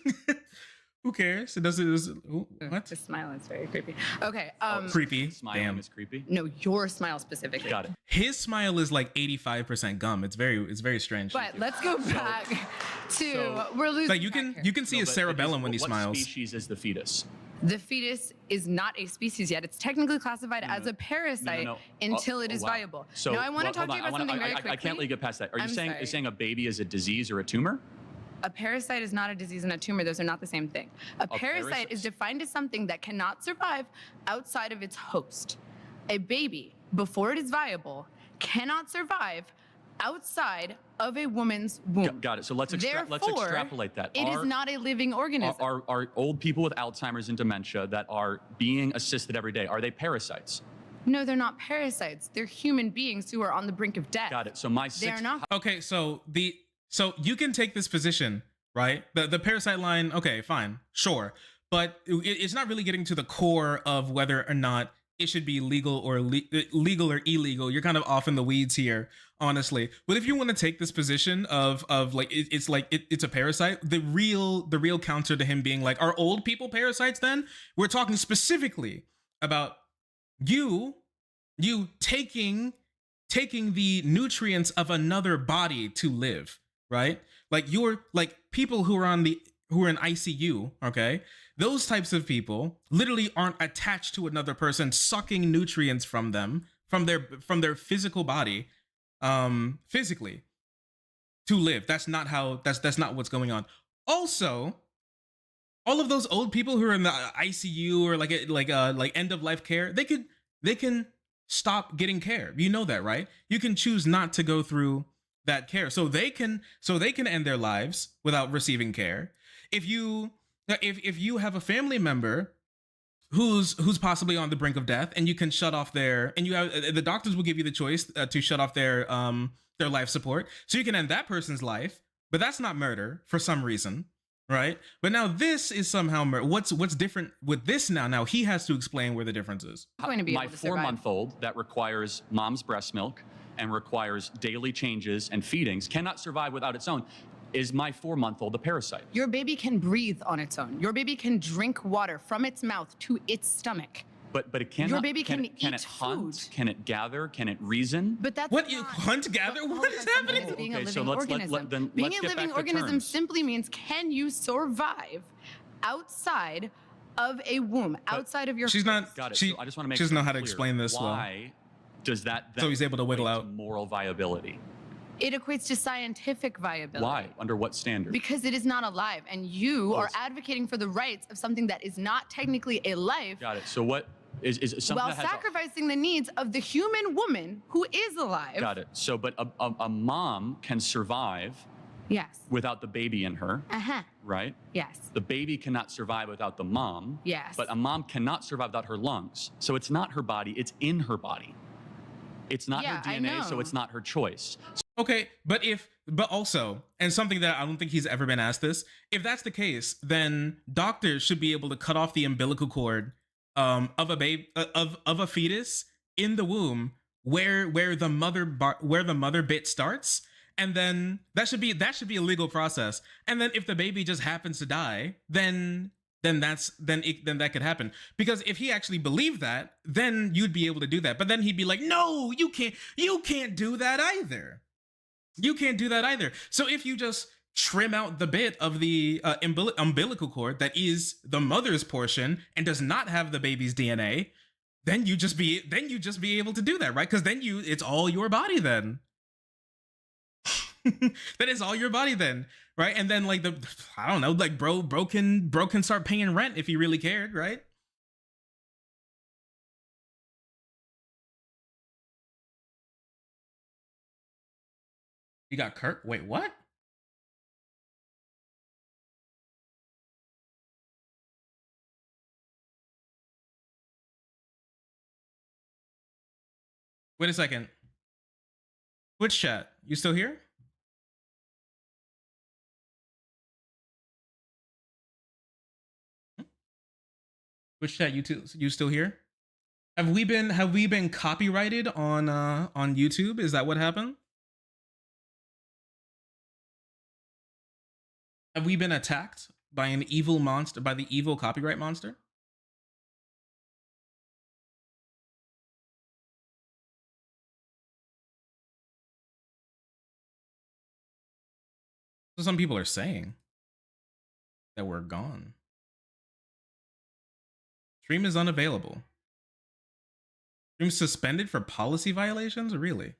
Who cares? It doesn't. What? The smile is very creepy. Okay. Creepy. Smiling Damn. is creepy. No, your smile specifically. Got it. His smile is like 85% gum. It's very strange. But let's go back to we're losing. Like you track can here. see No, his but cerebellum when he what smiles. species is the fetus? The fetus is not a species yet. It's technically classified as a parasite No. until it is wow. viable. So now I want to well, talk hold to you on. about something very I quickly. can't let you get past that. Are you I'm sorry. saying a baby is a disease or a tumor? A parasite is not a disease and a tumor. Those are not the same thing. A parasite is defined as something that cannot survive outside of its host. A baby, before it is viable, cannot survive outside of a woman's womb. Got it. So let's Therefore, extrapolate that. It is not a living organism. Are old people with Alzheimer's and dementia that are being assisted every day, are they parasites? No, they're not parasites. They're human beings who are on the brink of death. Got it. So my They're not. Okay, so you can take this position, right? The parasite line, okay, fine, sure, but it's not really getting to the core of whether or not it should be legal or illegal. You're kind of off in the weeds here, honestly. But if you want to take this position of like it's a parasite, the real counter to him being like, are old people parasites? Then we're talking specifically about you taking the nutrients of another body to live, right? Like you're like people who are in ICU, okay? Those types of people literally aren't attached to another person, sucking nutrients from them, from their physical body, physically to live. That's not what's going on. Also, all of those old people who are in the ICU or like end of life care, they can stop getting care. You know that, right? You can choose not to go through that care, so they can end their lives without receiving care. If you have a family member who's possibly on the brink of death, and you can shut off their, and you have, the doctors will give you the choice to shut off their life support, so you can end that person's life, but that's not murder for some reason, right? But now this is somehow murder. What's different with this now? Now he has to explain where the difference is. Going to be My able to survive. 4-month-old that requires mom's breast milk and requires daily changes and feedings cannot survive without its own. Is my 4-month-old a parasite? Your baby can breathe on its own. Your baby can drink water from its mouth to its stomach. But it cannot. Your baby can it eat hunt? food. Can it gather? Can it reason? But that's What, not, you hunt, gather? What is happening? Is being a Okay, living so let's organism. Being a get living back to organism terms. simply means, can you survive outside of a womb, outside of your? She's not. Got it. She So I just want to make she doesn't know how to clear. explain this well. Why does that? So he's able to wiggle equate out. moral viability. It equates to scientific viability. Why? Under what standard? Because it is not alive, and you Oh, are it's- advocating for the rights of something that is not technically a life, Got it. So what is something while that has sacrificing the needs of the human woman who is alive. Got it. So, but a mom can survive Yes. without the baby in her, Uh-huh. right? Yes. The baby cannot survive without the mom. Yes. But a mom cannot survive without her lungs. So it's not her body, it's in her body. It's not Yeah, her I DNA, so know. it's not her choice. Okay, but also, and something that I don't think he's ever been asked this, if that's the case, then doctors should be able to cut off the umbilical cord of a baby of a fetus in the womb where the mother bit starts, and then that should be a legal process. And then if the baby just happens to die, then that could happen. Because if he actually believed that, then you'd be able to do that. But then he'd be like, no, you can't do that either. You can't do that either. So if you just trim out the bit of the umbilical cord that is the mother's portion and does not have the baby's DNA, then you just be able to do that, right? Because then it's all your body then. That is all your body then, right? And then like I don't know, like bro can start paying rent if he really cared, right? You got Kirk? Wait, what? Wait a second. Twitch chat, you still here? Twitch chat, you still here? Have we been copyrighted on YouTube? Is that what happened? Have we been attacked by an evil monster, by the evil copyright monster? So some people are saying that we're gone. Stream is unavailable. Stream suspended for policy violations? Really?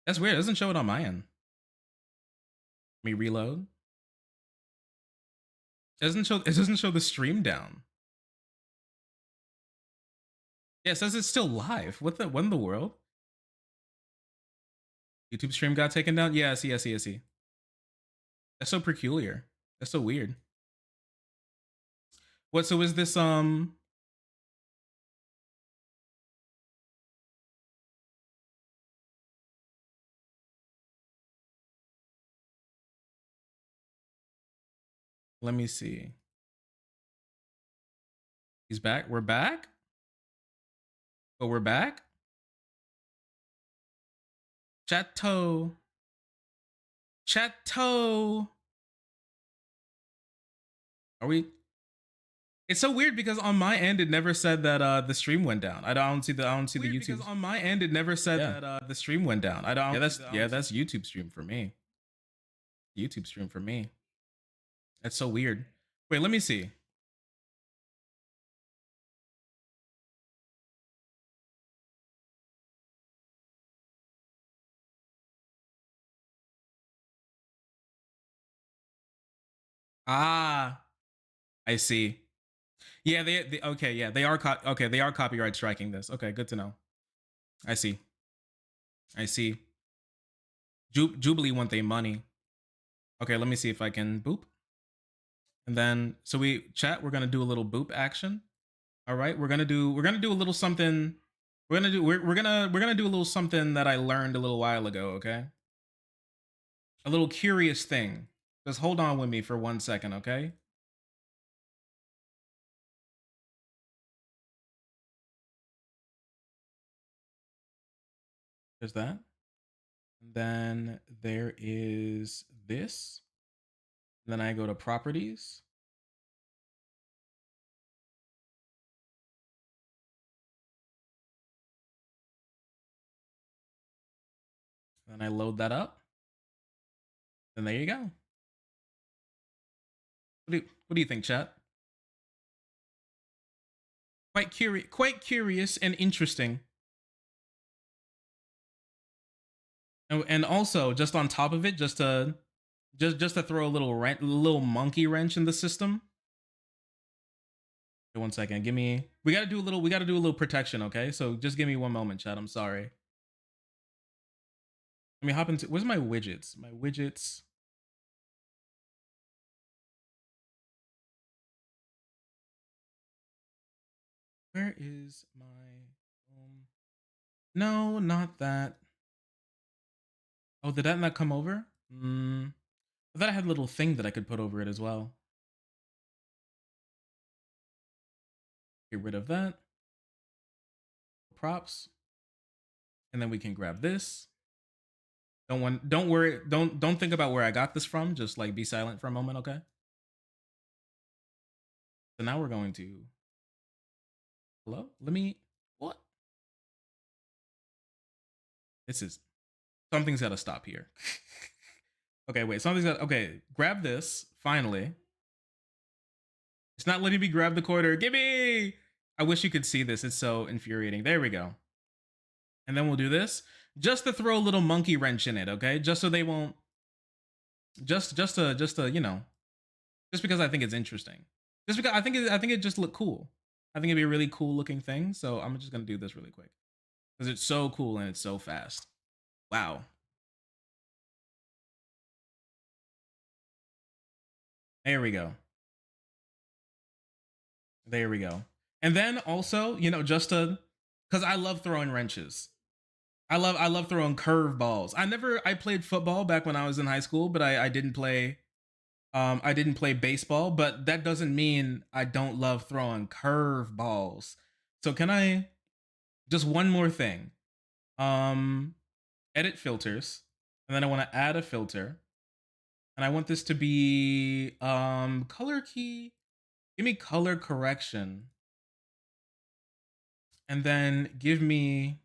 That's weird. It doesn't show it on my end. Let me reload. It doesn't show the stream down. Yeah, it says it's still live. What in the world? YouTube stream got taken down? Yeah, I see. That's so peculiar. That's so weird. What, so is this let me see. He's back. We're back? Oh, we're back? Chateau. Are we? It's so weird because on my end it never said that the stream went down. I don't see the YouTube. Because on my end it never said that the stream went down. That's YouTube stream for me. YouTube stream for me. That's so weird. Wait, let me see. Ah, I see. Yeah, they okay. Yeah, they are okay. They are copyright striking this. Okay, good to know. I see. I see. Jubilee want their money. Okay, let me see if I can boop. And then so we're gonna do a little boop action. All right, we're gonna do a little something. We're gonna do a little something that I learned a little while ago. Okay, a little curious thing. Just hold on with me for 1 second, okay? There's that. And then there is this. And then I go to properties. Then I load that up. And there you go. What do you think, chat? Quite curious and interesting. And also, just on top of it, just to throw a little monkey wrench in the system. Wait 1 second. We gotta do a little protection, okay? So just give me 1 moment, chat. I'm sorry. Let me hop into, where's my widgets? My widgets. Where is my, no, not that. Oh, did that not come over? I thought I had a little thing that I could put over it as well. Get rid of that. Props. And then we can grab this. Don't worry, don't think about where I got this from. Just like be silent for a moment, okay? So now we're going to, hello? What? Something's gotta stop here. Okay, wait, okay, grab this, finally. It's not letting me grab the quarter, gimme! I wish you could see this, it's so infuriating. There we go. And then we'll do this, just to throw a little monkey wrench in it, okay? Just so they won't, just to, you know, just because I think it's interesting. Just because I think it just look cool. I think it'd be a really cool looking thing, so I'm just gonna do this really quick. Because it's so cool and it's so fast. Wow. There we go. There we go. And then also, you know, just to, because I love throwing wrenches. I love throwing curve balls. I played football back when I was in high school, but I didn't play baseball, but that doesn't mean I don't love throwing curve balls. So can I, just one more thing. Edit filters, and then I want to add a filter. And I want this to be color key. Give me color correction. And then give me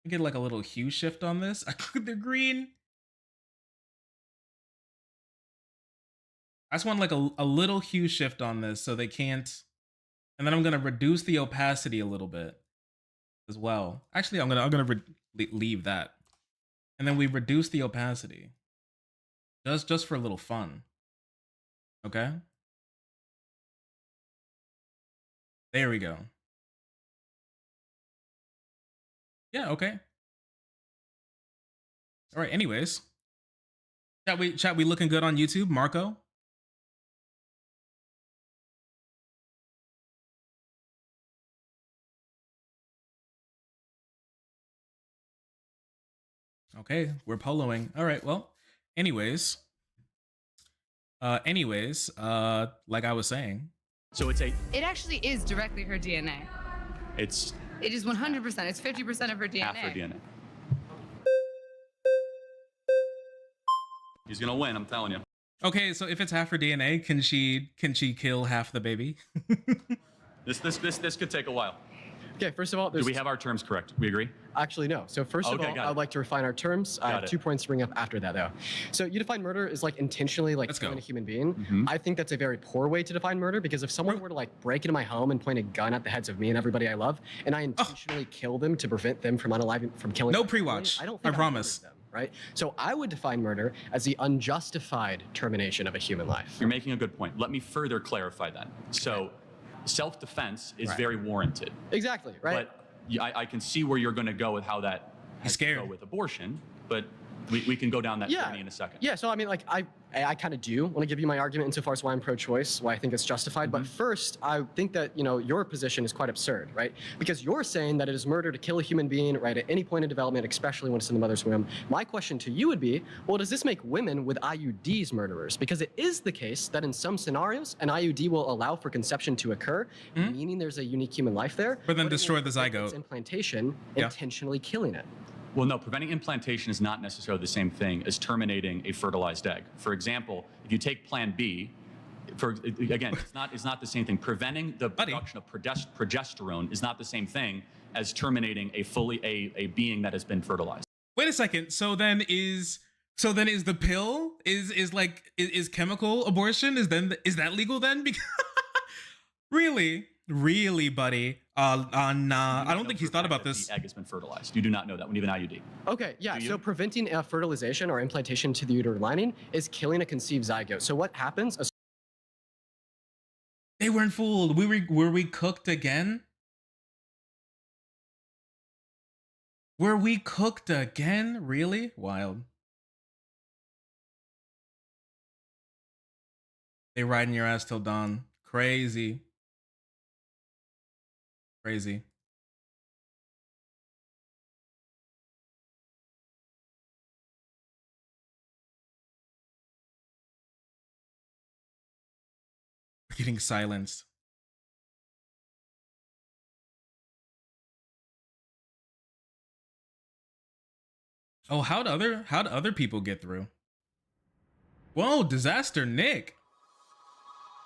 get like a little hue shift on this. I click the green. I just want like a little hue shift on this so they can't. And then I'm gonna reduce the opacity a little bit as well. Actually, I'm gonna leave that. And then we reduce the opacity. Just for a little fun. Okay. There we go. Yeah, okay. All right, anyways. Chat, we looking good on YouTube, Marco? Okay, we're poloing. All right, well, anyways, like I was saying. So it actually is directly her DNA. It is 100%. It's 50% of her DNA. Half her DNA. He's gonna win, I'm telling you. Okay, so if it's half her DNA, can she kill half the baby? This could take a while. Okay, first of all, do we have our terms correct? We agree? Actually, no. So first of all, I would like to refine our terms. I have 2 points to bring up after that, though. So you define murder as like intentionally like killing a human being. I think that's a very poor way to define murder, because if someone were to like break into my home and point a gun at the heads of me and everybody I love, and I intentionally kill them to prevent them from killing, no pre-watch. I promise. right? So I would define murder as the unjustified termination of a human life. You're making a good point. Let me further clarify that. So self-defense is very warranted. Exactly, right? But I can see where you're going to go with how that has to go with abortion, but we can go down that journey in a second. Yeah, so I mean, like, I kind of do want to give you my argument insofar as why I'm pro-choice, why I think it's justified. But first, I think that, you know, your position is quite absurd, right? Because you're saying that it is murder to kill a human being, right, at any point in development, especially when it's in the mother's womb. My question to you would be, well, does this make women with IUDs murderers? Because it is the case that in some scenarios, an IUD will allow for conception to occur, meaning there's a unique human life there. But then destroy the zygote. Implantation, intentionally killing it. Well, no, preventing implantation is not necessarily the same thing as terminating a fertilized egg. For example, if you take Plan B, again, it's not the same thing. Preventing the production of progesterone is not the same thing as terminating a being that has been fertilized. Wait a second. So then is the pill is chemical abortion is that legal then? Because really, buddy. Nah, I don't think he's thought about this. The egg has been fertilized. You do not know that when you have an IUD. Okay, yeah. So preventing fertilization or implantation to the uterine lining is killing a conceived zygote. So what happens? They weren't fooled. Were we cooked again? Were we cooked again? Really? Wild. They riding your ass till dawn. Crazy. Crazy. We're getting silenced. Oh, how'd other people get through? Whoa, Disaster Nick.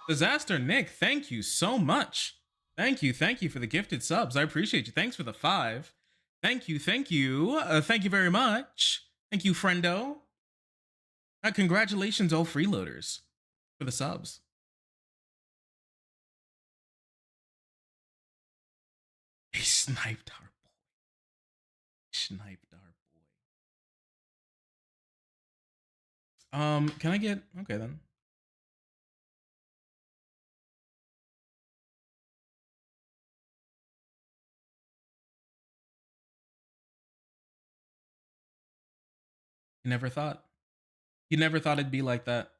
Disaster Nick, thank you so much. Thank you for the gifted subs. I appreciate you. Thanks for the 5. Thank you. Thank you very much. Thank you, friendo. Congratulations, all freeloaders, for the subs. He sniped our boy. Can I get, okay then. You never thought it'd be like that.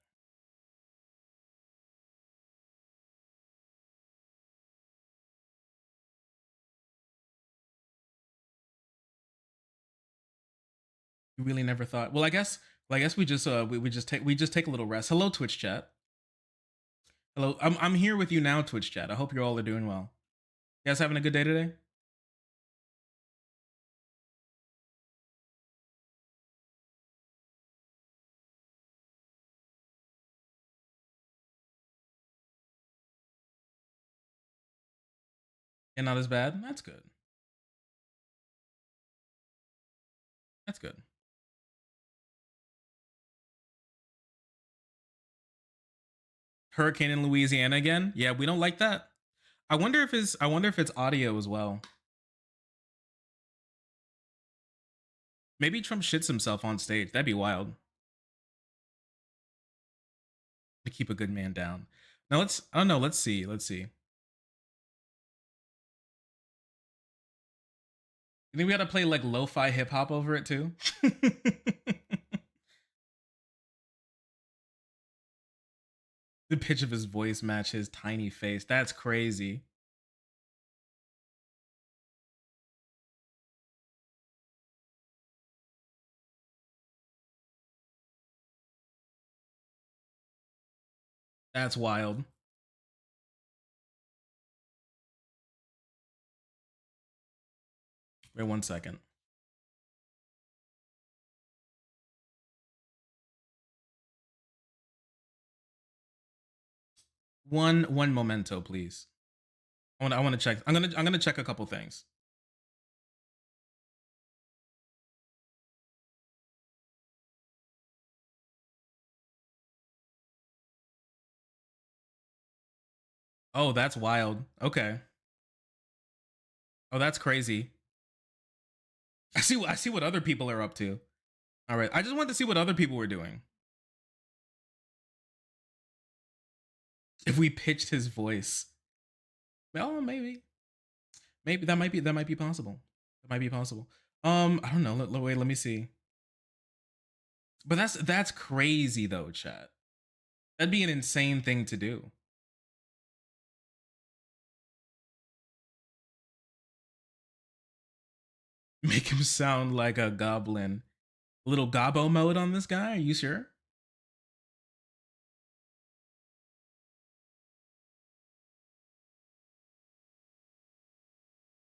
You really never thought. Well, I guess we just take a little rest. Hello, Twitch chat. Hello, I'm here with you now, Twitch chat. I hope you all are doing well. You guys having a good day today? Yeah, not as bad. That's good. That's good. Hurricane in Louisiana again? Yeah, we don't like that. I wonder if it's audio as well. Maybe Trump shits himself on stage. That'd be wild. To keep a good man down. Now I don't know, let's see. You think we gotta play like lo-fi hip hop over it too? The pitch of his voice match his tiny face. That's crazy. That's wild. Wait 1 second. One momento, please. I want to check. I'm gonna check a couple things. Oh, that's wild. Okay. Oh, that's crazy. I see what other people are up to. All right, I just wanted to see what other people were doing. If we pitched his voice, well, maybe that might be possible. That might be possible. I don't know. Wait, let me see. But that's crazy though, chat. That'd be an insane thing to do. Make him sound like a goblin. A little gobbo mode on this guy? Are you sure?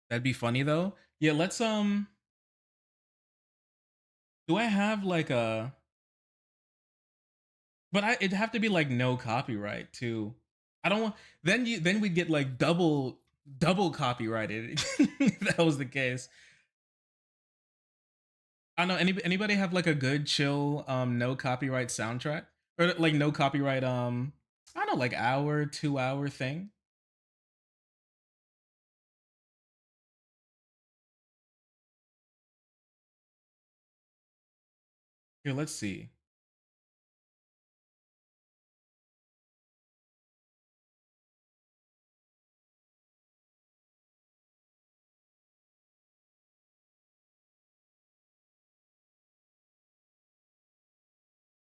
That'd be funny though. Yeah, let's do I have like a but it'd have to be like no copyright too. I don't want then we'd get like double copyrighted if that was the case. I don't know, anybody have like a good chill no copyright soundtrack? Or like no copyright I don't know, like hour, 2 hour thing? Here, let's see.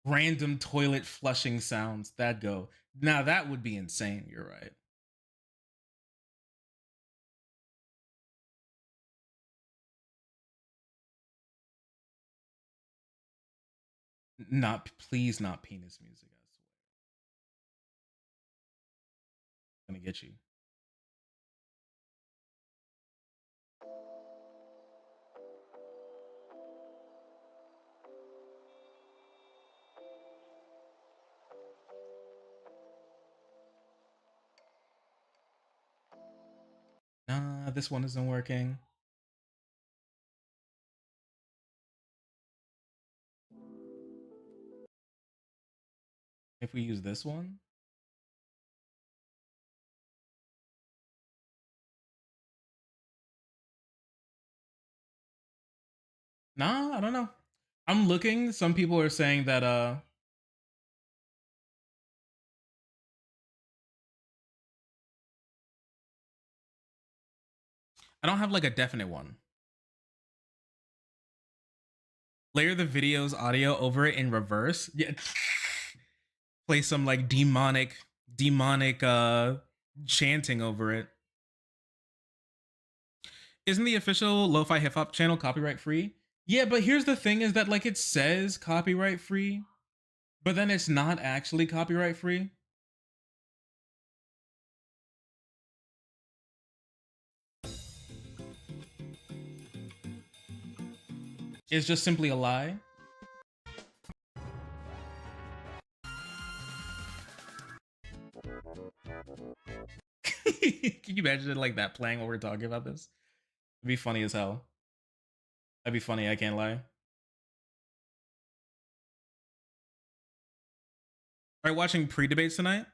Random toilet flushing sounds that go. Now that would be insane. You're right. Please not penis music. I swear. I'm gonna get you. Nah, this one isn't working. If we use this one. Nah, I don't know. I'm looking. Some people are saying that I don't have like a definite one. Layer the video's audio over it in reverse. Yeah. Play some like demonic chanting over it. Isn't the official lo-fi hip hop channel copyright free? Yeah, but here's the thing is that like it says copyright free, but then it's not actually copyright free. It's just simply a lie. Can you imagine it like that playing while we're talking about this? It'd be funny as hell. That'd be funny, I can't lie. Are you watching pre-debates tonight?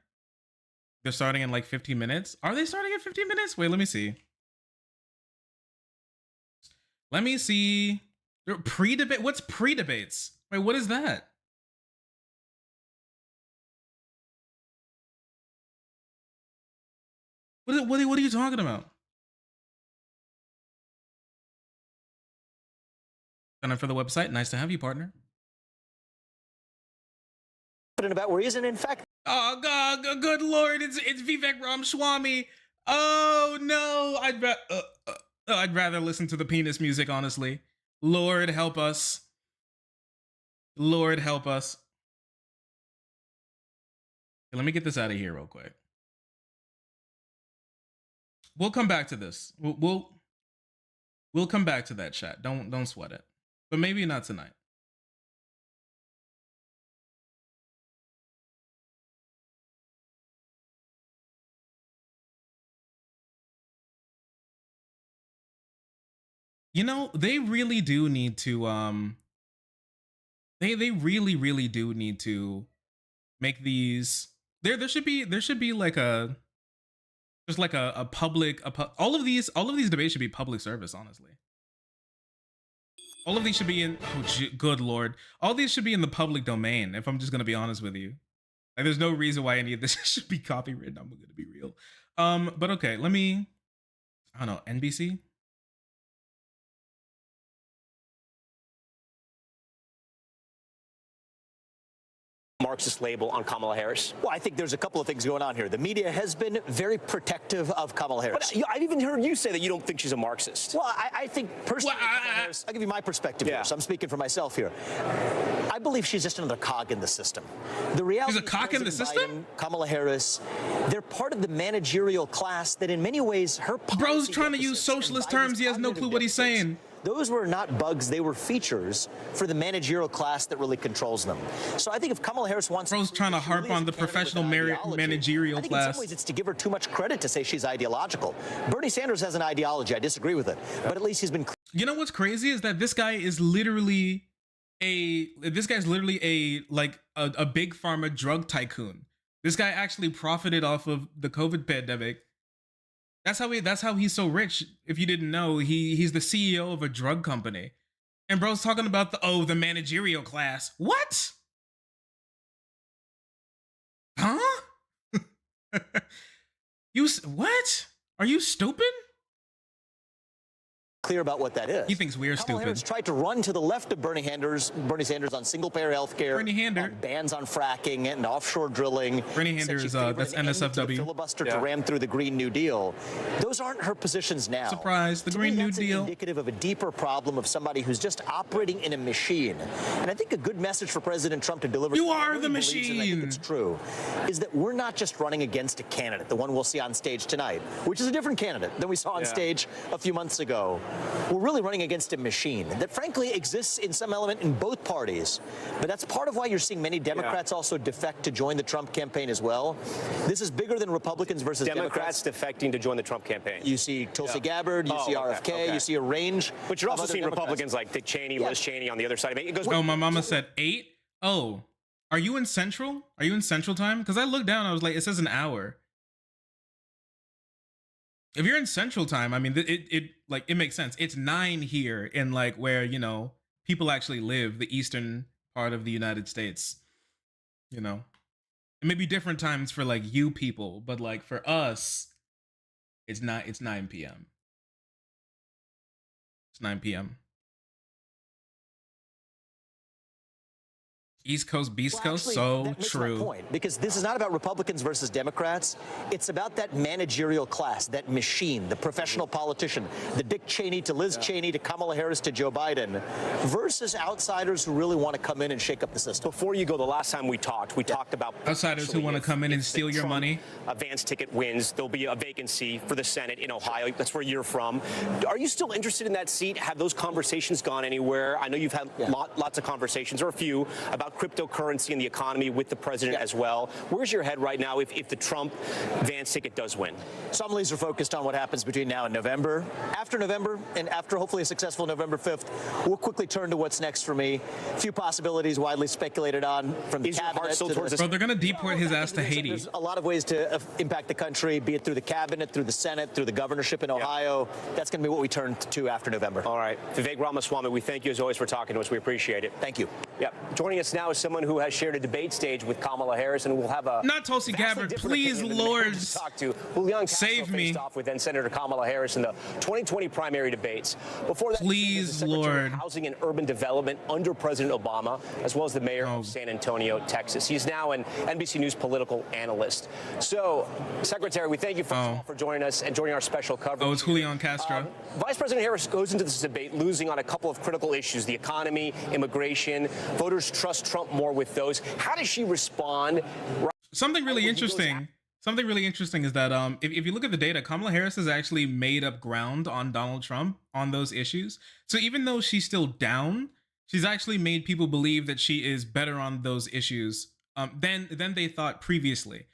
They're starting in like 15 minutes. Are they starting at 15 minutes? Wait, let me see. Let me see. Pre-debate? What's pre-debates? Wait, what is that? What are you talking about? Sign up for the website. Nice to have you, partner. About where he isn't in fact. Oh God, good Lord, it's Vivek Ramaswamy. Oh no, I'd rather listen to the penis music, honestly. Lord help us. Lord help us. Okay, let me get this out of here real quick. We'll come back to this. We'll come back to that, chat. Don't sweat it. But maybe not tonight. You know, they really do need to they really do need to make these there should be like a just like a public all of these debates should be public service, honestly. All of these should be in, good Lord. All these should be in the public domain, if I'm just going to be honest with you. Like, there's no reason why any of this should be copywritten. I'm going to be real. But okay, let me, I don't know, NBC? Marxist label on Kamala Harris? Well, I think there's a couple of things going on here. The media has been very protective of Kamala Harris. But I've even heard you say that you don't think she's a Marxist. Well, I think personally, Kamala Harris, I'll give you my perspective here, so I'm speaking for myself here. I believe she's just another cog in the system. The reality she's a cog in the system? Biden, Kamala Harris, they're part of the managerial class that in many ways her bro's trying to use socialist terms. He has no clue what he's saying. Those were not bugs, they were features for the managerial class that really controls them. So I think if Kamala Harris wants bro's trying to harp on the professional managerial I think class. in some ways it's to give her too much credit to say she's ideological. Bernie Sanders has an ideology, I disagree with it, but at least he's been. You know what's crazy is that this guy is literally a big pharma drug tycoon. This guy actually profited off of the COVID pandemic. That's how he's so rich. If you didn't know, he's the CEO of a drug company. And bro's talking about the managerial class. What? Huh? What? Are you stupid? Clear about what that is. He thinks we're stupid. Harris tried to run to the left of Bernie Sanders on single-payer health care, on bans on fracking and offshore drilling. Bernie Sanders, that's NSFW. Filibuster to ram through the Green New Deal. Those aren't her positions now. Surprise, the Green New Deal. Indicative of a deeper problem of somebody who's just operating in a machine. And I think a good message for President Trump to deliver. You are the machine. And I think it's true, is that we're not just running against a candidate, the one we'll see on stage tonight, which is a different candidate than we saw on stage a few months ago. We're really running against a machine that frankly exists in some element in both parties. But that's part of why you're seeing many Democrats also defect to join the Trump campaign as well. This is bigger than Republicans versus Democrats defecting to join the Trump campaign. You see Tulsi Gabbard, you see RFK, you see a range. But you're also seeing Republicans like Dick Cheney, Liz Cheney on the other side. It goes. Oh, my mama said 8? Oh, are you in Central? Are you in Central time? Because I looked down, I was like, it says an hour. If you're in Central time, I mean, it makes sense. It's 9 here in like where, you know, people actually live, the eastern part of the United States, you know. It may be different times for like you people, but like for us, it's 9 p.m. It's 9 p.m. East Coast, Beast Coast, actually, so that makes true. My point, because this is not about Republicans versus Democrats. It's about that managerial class, that machine, the professional politician, the Dick Cheney to Liz Cheney to Kamala Harris to Joe Biden, versus outsiders who really want to come in and shake up the system. Before you go, the last time we talked about outsiders who want to come in and steal your money. Advance ticket wins. There'll be a vacancy for the Senate in Ohio. That's where you're from. Are you still interested in that seat? Have those conversations gone anywhere? I know you've had lots of conversations, or a few, about cryptocurrency and the economy with the president as well. Where's your head right now if the Trump Vance ticket does win? Some leaders are focused on what happens between now and November. After November, and after hopefully a successful November 5th, we'll quickly turn to what's next for me. A few possibilities widely speculated on from the cabinet to the... Bro, they're going to deport his ass to Haiti. There's a lot of ways to impact the country, be it through the cabinet, through the Senate, through the governorship in Ohio. That's going to be what we turn to after November. All right. Vivek Ramaswamy, we thank you as always for talking to us. We appreciate it. Thank you. Joining us now is someone who has shared a debate stage with Kamala Harris, and we'll have a not Tulsi Gabbard, please, Lord, talk to Julian save me. Off with then Senator Kamala Harris in the 2020 primary debates. Before that, please, Lord, Housing and Urban Development under President Obama, as well as the mayor of San Antonio, Texas. He's now an NBC News political analyst. So, Secretary, we thank you for joining us and joining our special coverage. Oh, it's Julian Castro. Vice President Harris goes into this debate losing on a couple of critical issues: the economy, immigration. Voters trust Trump more with those. How does she respond? Something really interesting. Something really interesting is that if you look at the data, Kamala Harris has actually made up ground on Donald Trump on those issues. So even though she's still down, she's actually made people believe that she is better on those issues than they thought previously.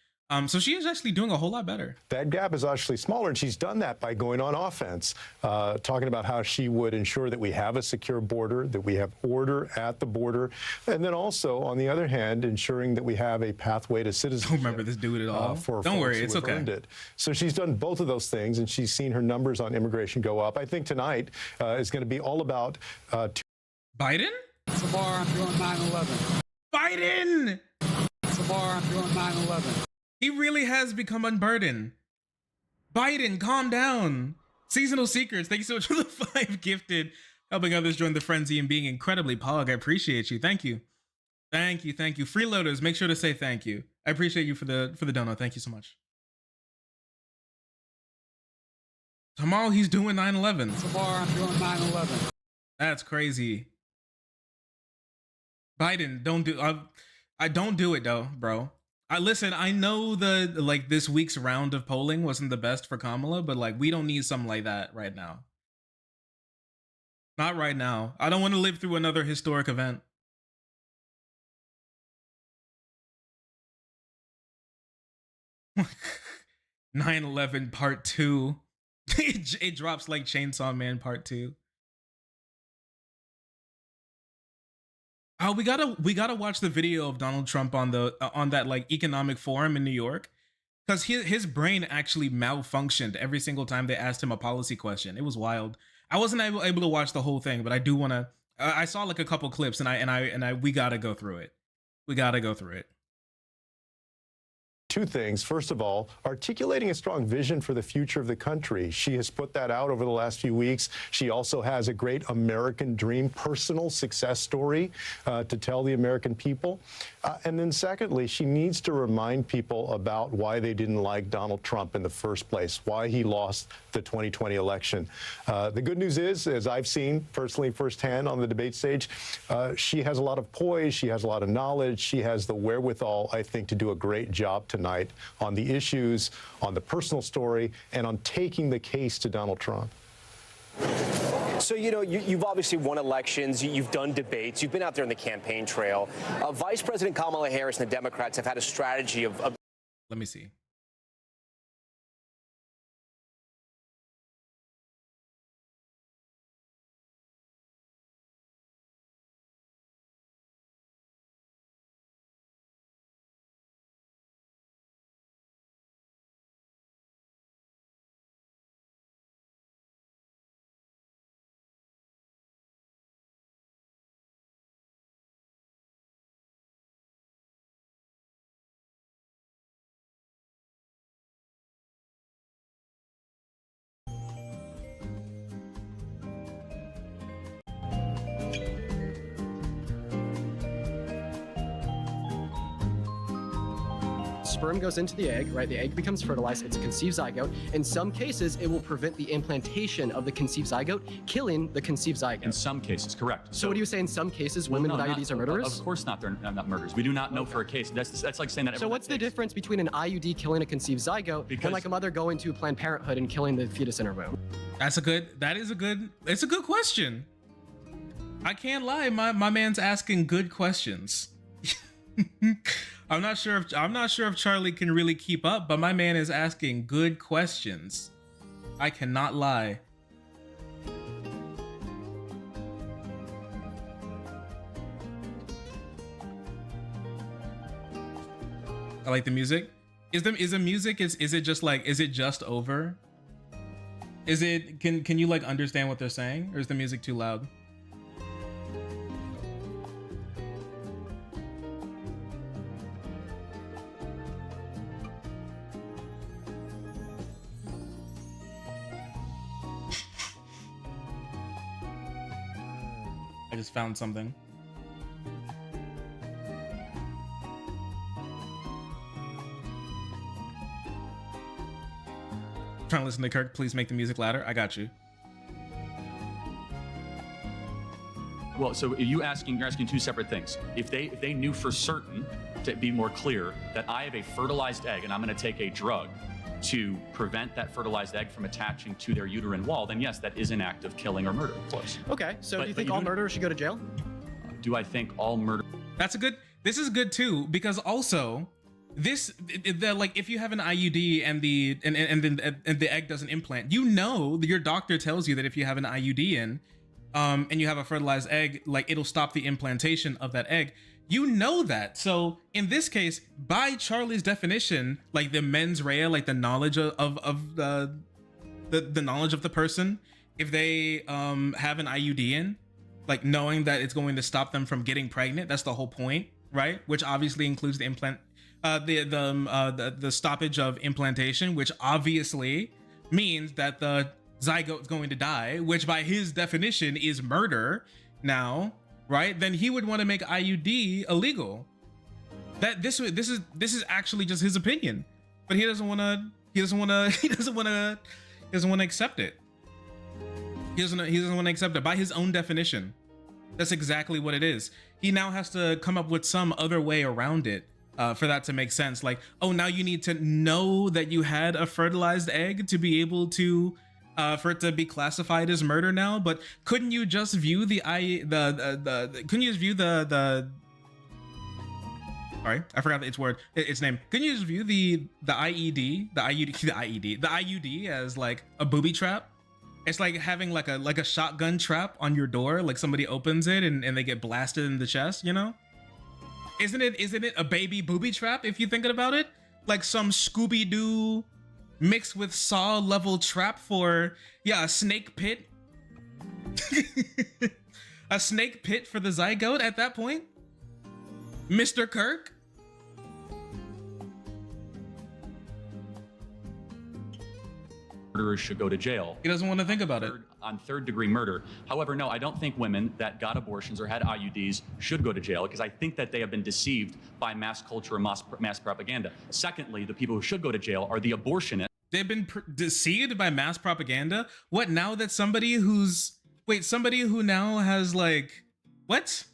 So she is actually doing a whole lot better. That gap is actually smaller, and she's done that by going on offense, talking about how she would ensure that we have a secure border, that we have order at the border, and then also, on the other hand, ensuring that we have a pathway to citizenship. Don't remember this dude at all. Don't worry, it's okay. So she's done both of those things, and she's seen her numbers on immigration go up. I think tonight is going to be all about Biden? Tomorrow I'm doing 9/11. Biden! Tomorrow I'm doing 9/11. He really has become unburdened. Biden, calm down. Seasonal Secrets, thank you so much for the 5 gifted. Helping others join the frenzy and being incredibly pog. I appreciate you. Thank you. Thank you. Thank you. Freeloaders, make sure to say thank you. I appreciate you for the dono. Thank you so much. Tomorrow he's doing 9/11. Tomorrow I'm doing 9/11. That's crazy. Biden, don't do I don't do it though, bro. Listen, I know this week's round of polling wasn't the best for Kamala, but like we don't need something like that right now. Not right now. I don't want to live through another historic event. "9/11 Part 2. It drops like Chainsaw Man Part 2. Oh, we gotta watch the video of Donald Trump on that like economic forum in New York, because his brain actually malfunctioned every single time they asked him a policy question. It was wild. I wasn't able to watch the whole thing, but I do want to. I saw like a couple clips, and we gotta go through it. We gotta go through it. Two things. First of all, articulating a strong vision for the future of the country. She has put that out over the last few weeks. She also has a great American dream, personal success story to tell the American people. And then secondly, she needs to remind people about why they didn't like Donald Trump in the first place, why he lost the 2020 election. The good news is, as I've seen personally firsthand on the debate stage, she has a lot of poise, she has a lot of knowledge, she has the wherewithal, I think, to do a great job tonight on the issues, on the personal story, and on taking the case to Donald Trump. So, you know, you've obviously won elections, you've done debates, you've been out there on the campaign trail. Vice President Kamala Harris and the Democrats have had a strategy of Let me see. Sperm goes into the egg, right? The egg becomes fertilized. It's a conceived zygote. In some cases, it will prevent the implantation of the conceived zygote, killing the conceived zygote. In some cases, correct. So what do you say? In some cases, women with IUDs are murderers? Of course not. They're not murderers. We do not know for a case. That's like saying that. So what's the difference between an IUD killing a conceived zygote and like a mother going to Planned Parenthood and killing the fetus in her womb? It's a good question. I can't lie. My man's asking good questions. I'm not sure if Charlie can really keep up, but my man is asking good questions. I cannot lie. I like the music. Is it just over? Can you like understand what they're saying, or is the music too loud? I just found something. Trying to listen to Kirk. Please make the music louder. I got you. Well, so you're asking two separate things. If they knew for certain, to be more clear, that I have a fertilized egg and I'm going to take a drug to prevent that fertilized egg from attaching to their uterine wall, then yes, that is an act of killing or murder, of course. Okay, so do you think all murderers should go to jail? Do I think all murder? This is good too, because also like if you have an IUD and the egg doesn't implant, your doctor tells you that if you have an IUD in, and you have a fertilized egg, like it'll stop the implantation of that egg. You know that. So in this case, by Charlie's definition, like the mens rea, like the knowledge of the knowledge of the person, if they have an IUD in, like knowing that it's going to stop them from getting pregnant. That's the whole point, right? Which obviously includes the implant, the stoppage of implantation, which obviously means that the zygote is going to die, which by his definition is murder now, right? Then he would want to make IUD illegal. That this is actually just his opinion, but he doesn't want to accept it. He doesn't want to accept it by his own definition. That's exactly what it is. He now has to come up with some other way around it for that to make sense. Like, oh, now you need to know that you had a fertilized egg to be able to for it to be classified as murder now. But couldn't you just view sorry, I forgot its name. Couldn't you just view the IUD as like a booby trap? It's like having like a shotgun trap on your door, like somebody opens it and they get blasted in the chest, you know? Isn't it a baby booby trap if you're thinking about it? Like some Scooby-Doo mixed with Saw level trap for, yeah, a snake pit. A snake pit for the zygote at that point? Mr. Kirk? Murderers should go to jail. He doesn't want to think about it. On third-degree murder. However, no, I don't think women that got abortions or had IUDs should go to jail, because I think that they have been deceived by mass culture and mass propaganda. Secondly, the people who should go to jail are the abortionists. They've been deceived by mass propaganda? What, now that somebody who now has like, what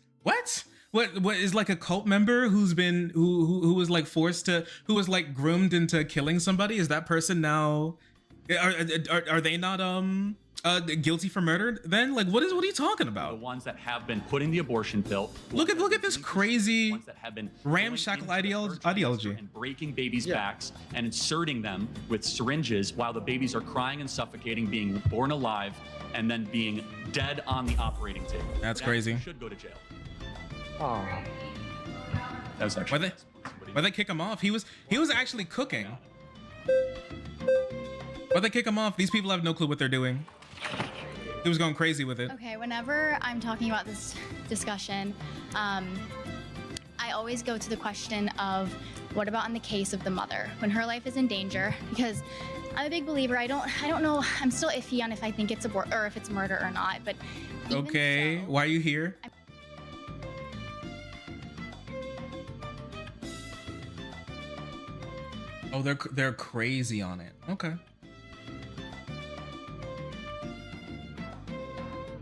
is like a cult member who's been, who was like forced to, who was like groomed into killing somebody? Is that person now, are they not guilty for murder then? Like, what are you talking about? The ones that have been putting the abortion pill. Look at this crazy ones that have been ramshackle ideology and breaking babies' backs and inserting them with syringes while the babies are crying and suffocating, being born alive, and then being dead on the operating table. That's crazy. Should go to jail. Oh. That was actually. Why'd they kick him off? He was actually cooking. Why'd they kick him off? These people have no clue what they're doing. He was going crazy with it. Okay, whenever I'm talking about this discussion, I always go to the question of what about in the case of the mother when her life is in danger? Because I'm a big believer. I don't know. I'm still iffy on if I think it's or if it's murder or not. But okay, so, why are you here? Oh, they're crazy on it. Okay.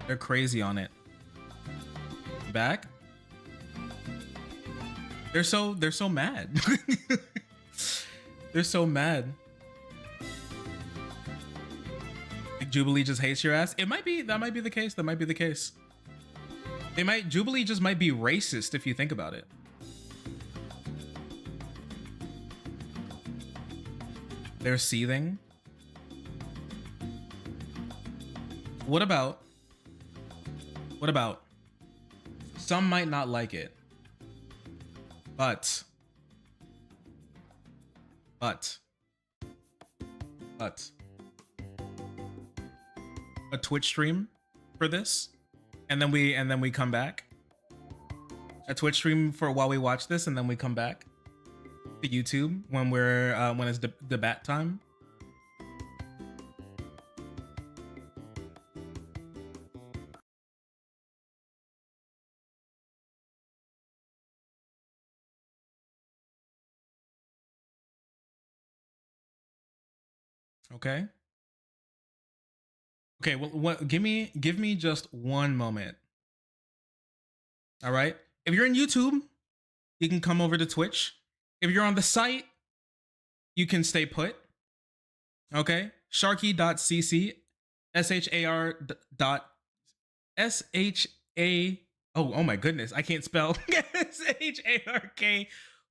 They're crazy on it. Back? They're so mad. They're so mad. Like Jubilee just hates your ass. That might be the case. That might be the case. Jubilee just might be racist if you think about it. They're seething. What about some might not like it, but a Twitch stream for this, and then we come back. A Twitch stream for while we watch this, and then we come back to YouTube when when it's debate time. Okay. Okay, well, give me just one moment. All right? If you're in YouTube, you can come over to Twitch. If you're on the site, you can stay put. Okay? Sharky.cc, oh my goodness, I can't spell.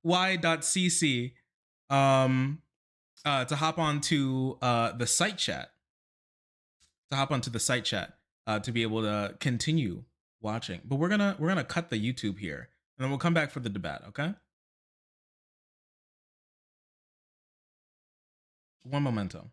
sharky.cc to hop onto the site chat. To be able to continue watching. But we're gonna cut the YouTube here, and then we'll come back for the debate, okay? One momento.